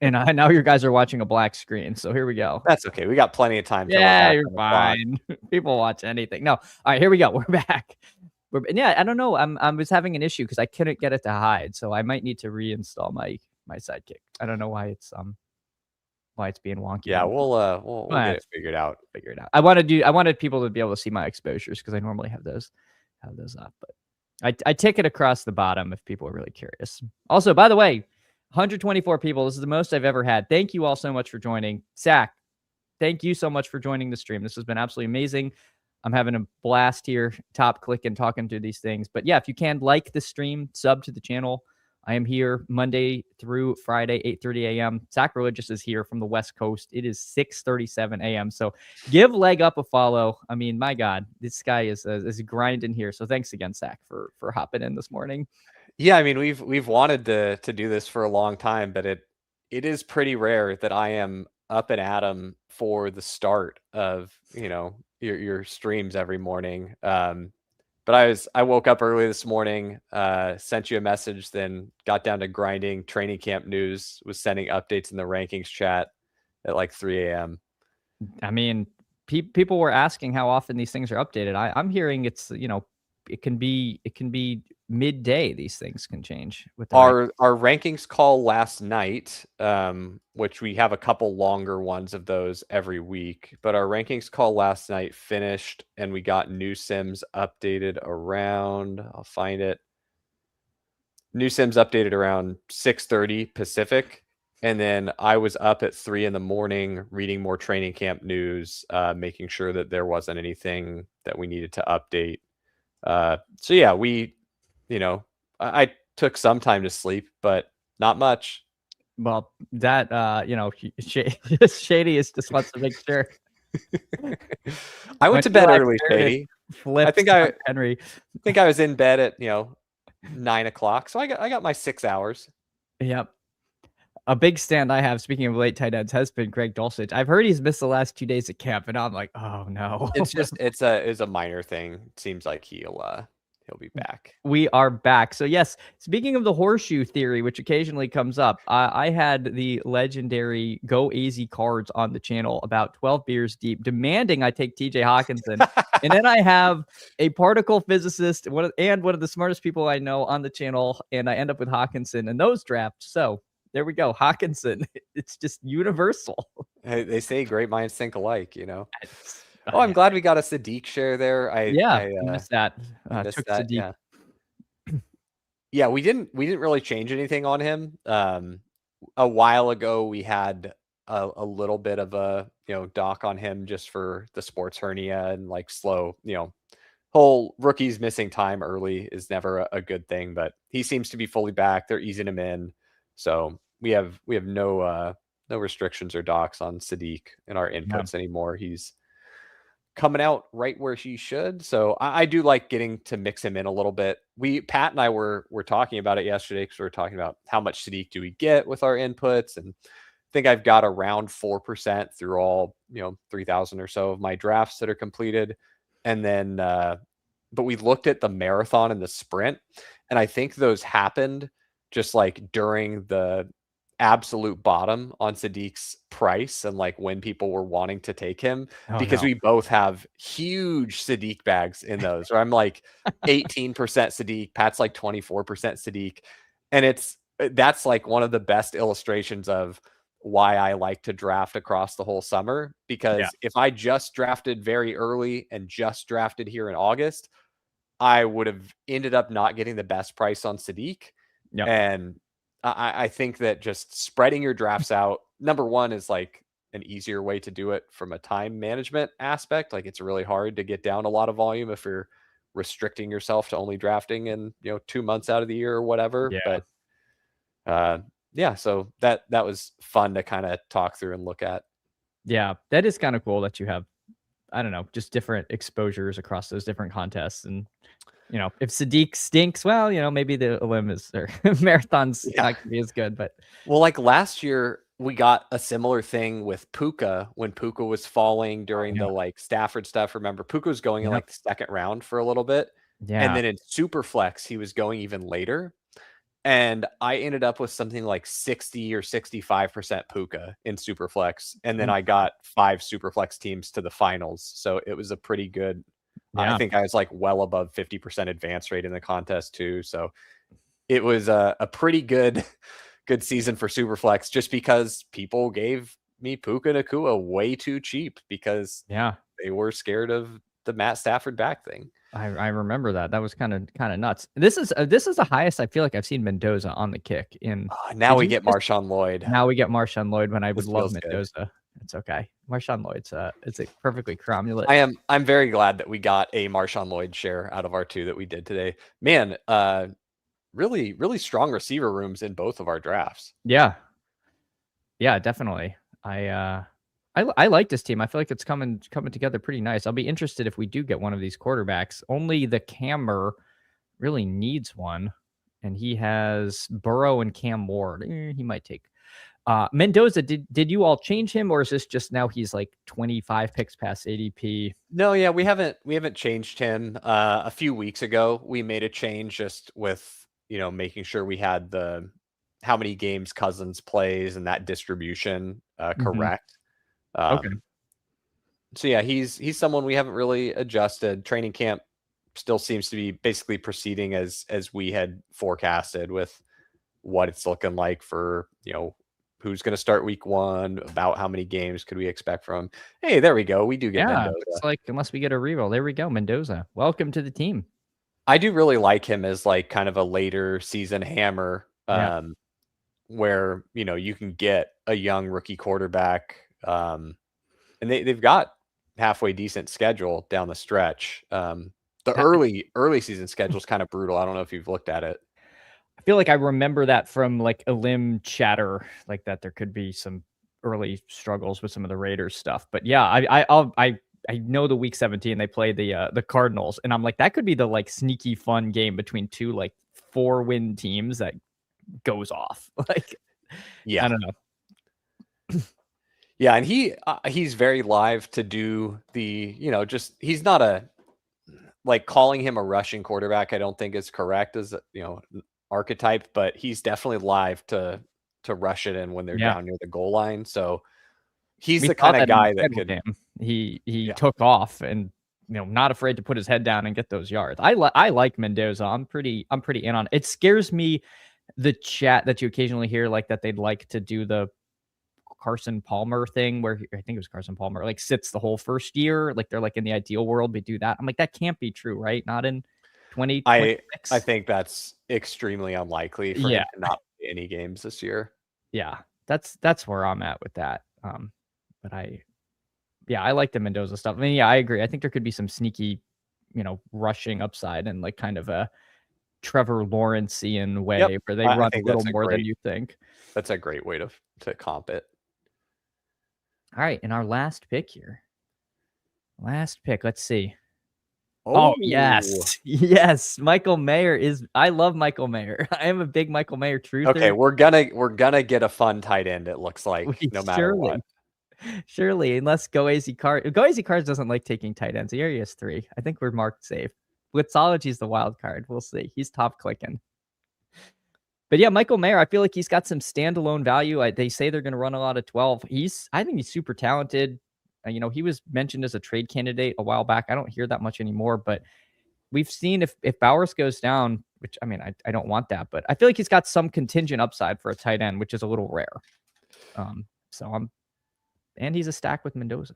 [SPEAKER 3] and now you guys are watching a black screen. So here we go.
[SPEAKER 2] That's okay. We got plenty of time.
[SPEAKER 3] Yeah, you're fine. People watch anything. No, all right, here we go. We're back. I don't know. I was having an issue because I couldn't get it to hide, so I might need to reinstall my Sidekick. I don't know why it's being wonky.
[SPEAKER 2] Yeah, we'll get it figured out.
[SPEAKER 3] I wanted people to be able to see my exposures because I normally have those up, but I take it across the bottom if people are really curious. Also, by the way, 124 people. This is the most I've ever had. Thank you all so much for joining. Sack, thank you so much for joining the stream. This has been absolutely amazing. I'm having a blast here, top clicking, talking through these things. But yeah, if you can like the stream, sub to the channel. I am here Monday through Friday, 8:30 a.m. Sackreligious is here from the West Coast. It is 6:37 a.m. So give Leg Up a follow. I mean, my God, this guy is grinding here. So thanks again, Sack, for hopping in this morning.
[SPEAKER 2] Yeah, I mean, we've wanted to do this for a long time, but it is pretty rare that I am up and at 'em for the start of, your streams every morning. But I woke up early this morning, sent you a message, then got down to grinding training camp news, was sending updates in the rankings chat at like 3 a.m.
[SPEAKER 3] I mean, people were asking how often these things are updated. I'm hearing it's, it can be midday. These things can change with the
[SPEAKER 2] Our rankings call last night, which we have a couple longer ones of those every week, but our rankings call last night finished, and we got new sims updated around, I'll find it. New sims updated around 6:30 Pacific, and then I was up at 3 in the morning reading more training camp news, making sure that there wasn't anything that we needed to update. So yeah, I took some time to sleep, but not much.
[SPEAKER 3] Well, that Shady is just wants to make sure.
[SPEAKER 2] I went to bed early, Shady. I think
[SPEAKER 3] Henry.
[SPEAKER 2] I was in bed at 9 o'clock, so I got my 6 hours.
[SPEAKER 3] Yep. A big stand I have, speaking of late tight ends, has been Greg Dulcich. I've heard he's missed the last 2 days of camp, and I'm like, oh no.
[SPEAKER 2] It's a minor thing. It seems like he'll be back.
[SPEAKER 3] We are back. So yes, speaking of the horseshoe theory, which occasionally comes up, I had the legendary Go AZ cards on the channel about 12 beers deep, demanding I take TJ Hawkinson. And then I have a particle physicist and one of the smartest people I know on the channel, and I end up with Hawkinson in those drafts. So there we go. Hawkinson. It's just universal.
[SPEAKER 2] Hey, they say great minds think alike, Oh, I'm glad we got a Sadiq share there. I
[SPEAKER 3] missed that.
[SPEAKER 2] Missed that. Yeah. Yeah, we didn't really change anything on him. A while ago we had a little bit of a doc on him just for the sports hernia and like slow, whole rookies missing time early is never a good thing, but he seems to be fully back. They're easing him in. So we have no restrictions or docs on Sadiq in our inputs anymore. He's coming out right where he should. So I do like getting to mix him in a little bit. Pat and I were talking about it yesterday because we were talking about how much Sadiq do we get with our inputs, and I think I've got around 4% through all 3,000 or so of my drafts that are completed. And then but we looked at the marathon and the sprint, and I think those happened just like during the absolute bottom on Sadiq's price and like when people were wanting to take him, because we both have huge Sadiq bags in those, where I'm like 18% Sadiq, Pat's like 24% Sadiq. And that's like one of the best illustrations of why I like to draft across the whole summer, because if I just drafted very early and just drafted here in August, I would have ended up not getting the best price on Sadiq. And I think that just spreading your drafts out, number one, is like an easier way to do it from a time management aspect. Like it's really hard to get down a lot of volume if you're restricting yourself to only drafting in 2 months out of the year or whatever. But so that was fun to kind of talk through and look at.
[SPEAKER 3] Yeah, that is kind of cool that you have, I don't know, just different exposures across those different contests. And if Sadiq stinks, well, maybe the Olympics or marathons not gonna be as good. But
[SPEAKER 2] like last year, we got a similar thing with Puka when Puka was falling during the like Stafford stuff. Remember, Puka was going in like the second round for a little bit, and then in Superflex he was going even later. And I ended up with something like 60 or 65% Puka in Superflex, and then I got 5 Superflex teams to the finals. So it was a pretty good. I think I was like well above 50% advance rate in the contest too. So it was a pretty good season for Superflex, just because people gave me Puka Nakua way too cheap because they were scared of the Matt Stafford back thing.
[SPEAKER 3] I remember that. That was kind of nuts. This is the highest I feel like I've seen Mendoza on the kick in.
[SPEAKER 2] Now we get Marshawn Lloyd.
[SPEAKER 3] Now we get Marshawn Lloyd when I would love Mendoza. Good. It's okay. Marshawn Lloyd's it's a perfectly cromulent.
[SPEAKER 2] I'm very glad that we got a Marshawn Lloyd share out of our 2 that we did today. Man, really, really strong receiver rooms in both of our drafts.
[SPEAKER 3] Yeah. Yeah, definitely. I like this team. I feel like it's coming together pretty nice. I'll be interested if we do get one of these quarterbacks. Only the Cammer really needs one, and he has Burrow and Cam Ward. He might take Mendoza. Did you all change him, or is this just now he's like 25 picks past ADP?
[SPEAKER 2] No, yeah, we haven't changed him. A few weeks ago, we made a change just with, making sure we had the how many games Cousins plays and that distribution correct.
[SPEAKER 3] Okay.
[SPEAKER 2] So yeah, he's someone we haven't really adjusted. Training camp still seems to be basically proceeding as we had forecasted with what it's looking like for, who's going to start week 1, about how many games could we expect from. Hey, there we go. We do get
[SPEAKER 3] Yeah,
[SPEAKER 2] Mendoza.
[SPEAKER 3] it's like unless we get a reroll. There we go, Mendoza. Welcome to the team.
[SPEAKER 2] I do really like him as like kind of a later season hammer,
[SPEAKER 3] Yeah.
[SPEAKER 2] where, you can get a young rookie quarterback, and they've got halfway decent schedule down the stretch. The early season schedule is kind of brutal. I don't know if you've looked at it.
[SPEAKER 3] I feel like I remember that from like a limb chatter, like that there could be some early struggles with some of the Raiders stuff. But yeah, I know the week 17 they play the Cardinals, and I'm like that could be the like sneaky fun game between two like 4-win teams that goes off. Like
[SPEAKER 2] Yeah,
[SPEAKER 3] I don't know.
[SPEAKER 2] yeah, and he's very live to do the, just he's not a like calling him a rushing quarterback. I don't think is correct as archetype, but he's definitely live to rush it in when they're down near the goal line. So he's
[SPEAKER 3] We
[SPEAKER 2] the
[SPEAKER 3] saw
[SPEAKER 2] kind of
[SPEAKER 3] that in
[SPEAKER 2] guy
[SPEAKER 3] the
[SPEAKER 2] that
[SPEAKER 3] schedule
[SPEAKER 2] could.
[SPEAKER 3] game. He
[SPEAKER 2] Yeah.
[SPEAKER 3] took off and not afraid to put his head down and get those yards. I like Mendoza. I'm pretty in on it. It scares me the chat that you occasionally hear like that they'd like to do the Carson Palmer thing where I think it was Carson Palmer like sits the whole first year. Like they're like in the ideal world we do that. I'm like that can't be true, right? Not in 2026.
[SPEAKER 2] I think that's extremely unlikely for him to not play any games this year.
[SPEAKER 3] Yeah, that's where I'm at with that. But I like the Mendoza stuff. I mean, yeah, I agree. I think there could be some sneaky, rushing upside and like kind of a Trevor Lawrence-ian way where they run a little more than you think.
[SPEAKER 2] That's a great way to comp it.
[SPEAKER 3] All right, and our last pick here. Last pick. Let's see.
[SPEAKER 2] Oh,
[SPEAKER 3] yes. Yes. Michael Mayer I love Michael Mayer. I am a big Michael Mayer truther.
[SPEAKER 2] Okay, we're gonna get a fun tight end, it looks like, no matter what.
[SPEAKER 3] Surely, unless Goazy Cards doesn't like taking tight ends. He already has 3. I think we're marked safe. Blitzology is the wild card. We'll see. He's top clicking. But yeah, Michael Mayer, I feel like he's got some standalone value. They say they're going to run a lot of 12. I think he's super talented. He was mentioned as a trade candidate a while back. I don't hear that much anymore, but we've seen if Bowers goes down, which I mean, I don't want that, but I feel like he's got some contingent upside for a tight end, which is a little rare. And he's a stack with Mendoza.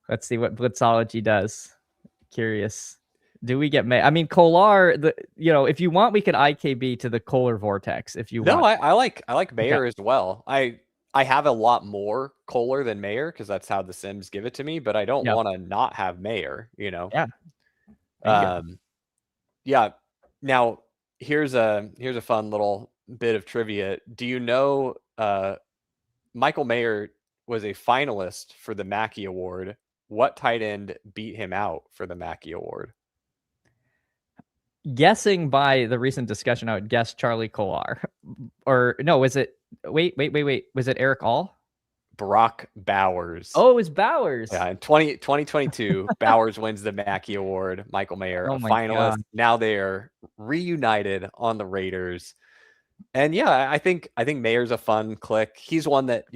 [SPEAKER 3] Let's see what Blitzology does. Curious. Do we get I mean, Kolar, if you want, we could IKB to the Kohler Vortex if you want.
[SPEAKER 2] No, I like Mayer as well. I have a lot more Kohler than Mayer because that's how the Sims give it to me, but I don't want to not have Mayer,
[SPEAKER 3] Yeah.
[SPEAKER 2] Yeah. Now here's a fun little bit of trivia. Do you know Michael Mayer was a finalist for the Mackey Award? What tight end beat him out for the Mackey Award?
[SPEAKER 3] Guessing by the recent discussion, I would guess Charlie Kolar. Or no, was it wait. Was it Eric All?
[SPEAKER 2] Brock Bowers.
[SPEAKER 3] Oh, it was Bowers.
[SPEAKER 2] Yeah, in 2022, Bowers wins the Mackey Award. Michael Mayer, a finalist. God. Now they are reunited on the Raiders. And yeah, I think Mayer's a fun click. He's one that,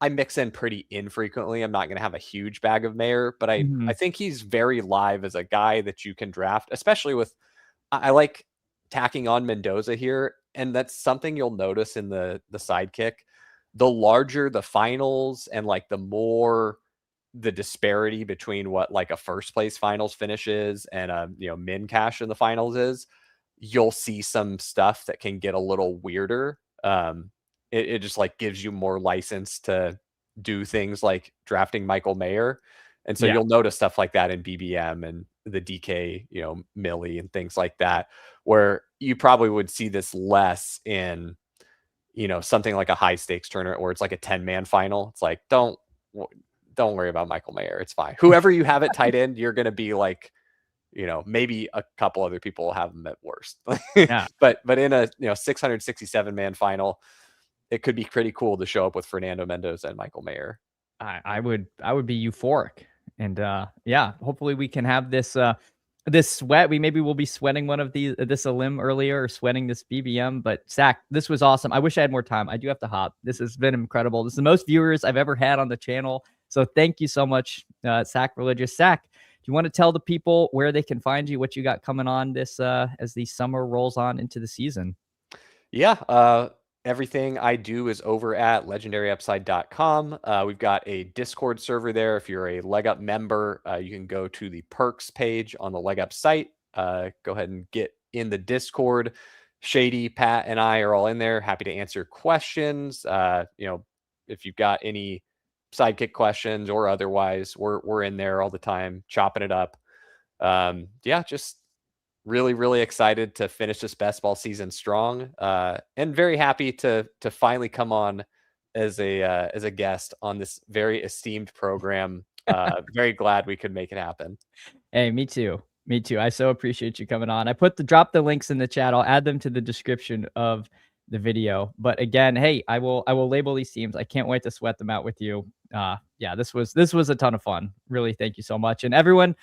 [SPEAKER 2] I mix in pretty infrequently. I'm not going to have a huge bag of Mayer, but I think he's very live as a guy that you can draft, especially with, I like tacking on Mendoza here. And that's something you'll notice in the sidekick. The larger the finals and like the more the disparity between what like a first place finals finish is and min cash in the finals is, you'll see some stuff that can get a little weirder. It just like gives you more license to do things like drafting Michael Mayer. And so you'll notice stuff like that in BBM. And the DK, Millie and things like that, where you probably would see this less in, something like a high stakes tournament where it's like a 10-man final. It's like, don't worry about Michael Mayer. It's fine. Whoever you have at tight end, you're going to be like, maybe a couple other people will have them at worst.
[SPEAKER 3] Yeah.
[SPEAKER 2] But in a 667-man final, it could be pretty cool to show up with Fernando Mendoza and Michael Mayer.
[SPEAKER 3] I would be euphoric. And yeah, hopefully we can have this this sweat. Maybe we'll be sweating one of these, this Elim earlier, or sweating this BBM. But Sack, this was awesome. I wish I had more time. I do have to hop. This has been incredible. This is the most viewers I've ever had on the channel. So thank you so much, Sackreligious. Sack, do you want to tell the people where they can find you, what you got coming on this as the summer rolls on into the season?
[SPEAKER 2] Yeah. Everything I do is over at legendaryupside.com. We've got a Discord server there. If you're a Leg Up member, you can go to the perks page on the Leg Up site. Go ahead and get in the Discord. Shady, Pat, and I are all in there. Happy to answer questions. If you've got any sidekick questions or otherwise, we're in there all the time, chopping it up. Yeah, just really, really excited to finish this best ball season strong, and very happy to finally come on as a guest on this very esteemed program. Very glad we could make it happen.
[SPEAKER 3] Hey, me too. Me too. I so appreciate you coming on. I drop the links in the chat. I'll add them to the description of the video. But again, hey, I will label these teams. I can't wait to sweat them out with you. Yeah, this was a ton of fun. Really, thank you so much. And everyone,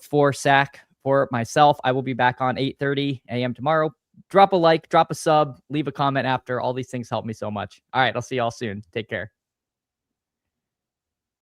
[SPEAKER 3] for Sack, for myself, I will be back on 8:30 a.m. tomorrow. Drop a like, drop a sub, leave a comment after. All these things help me so much. All right, I'll see y'all soon. Take care.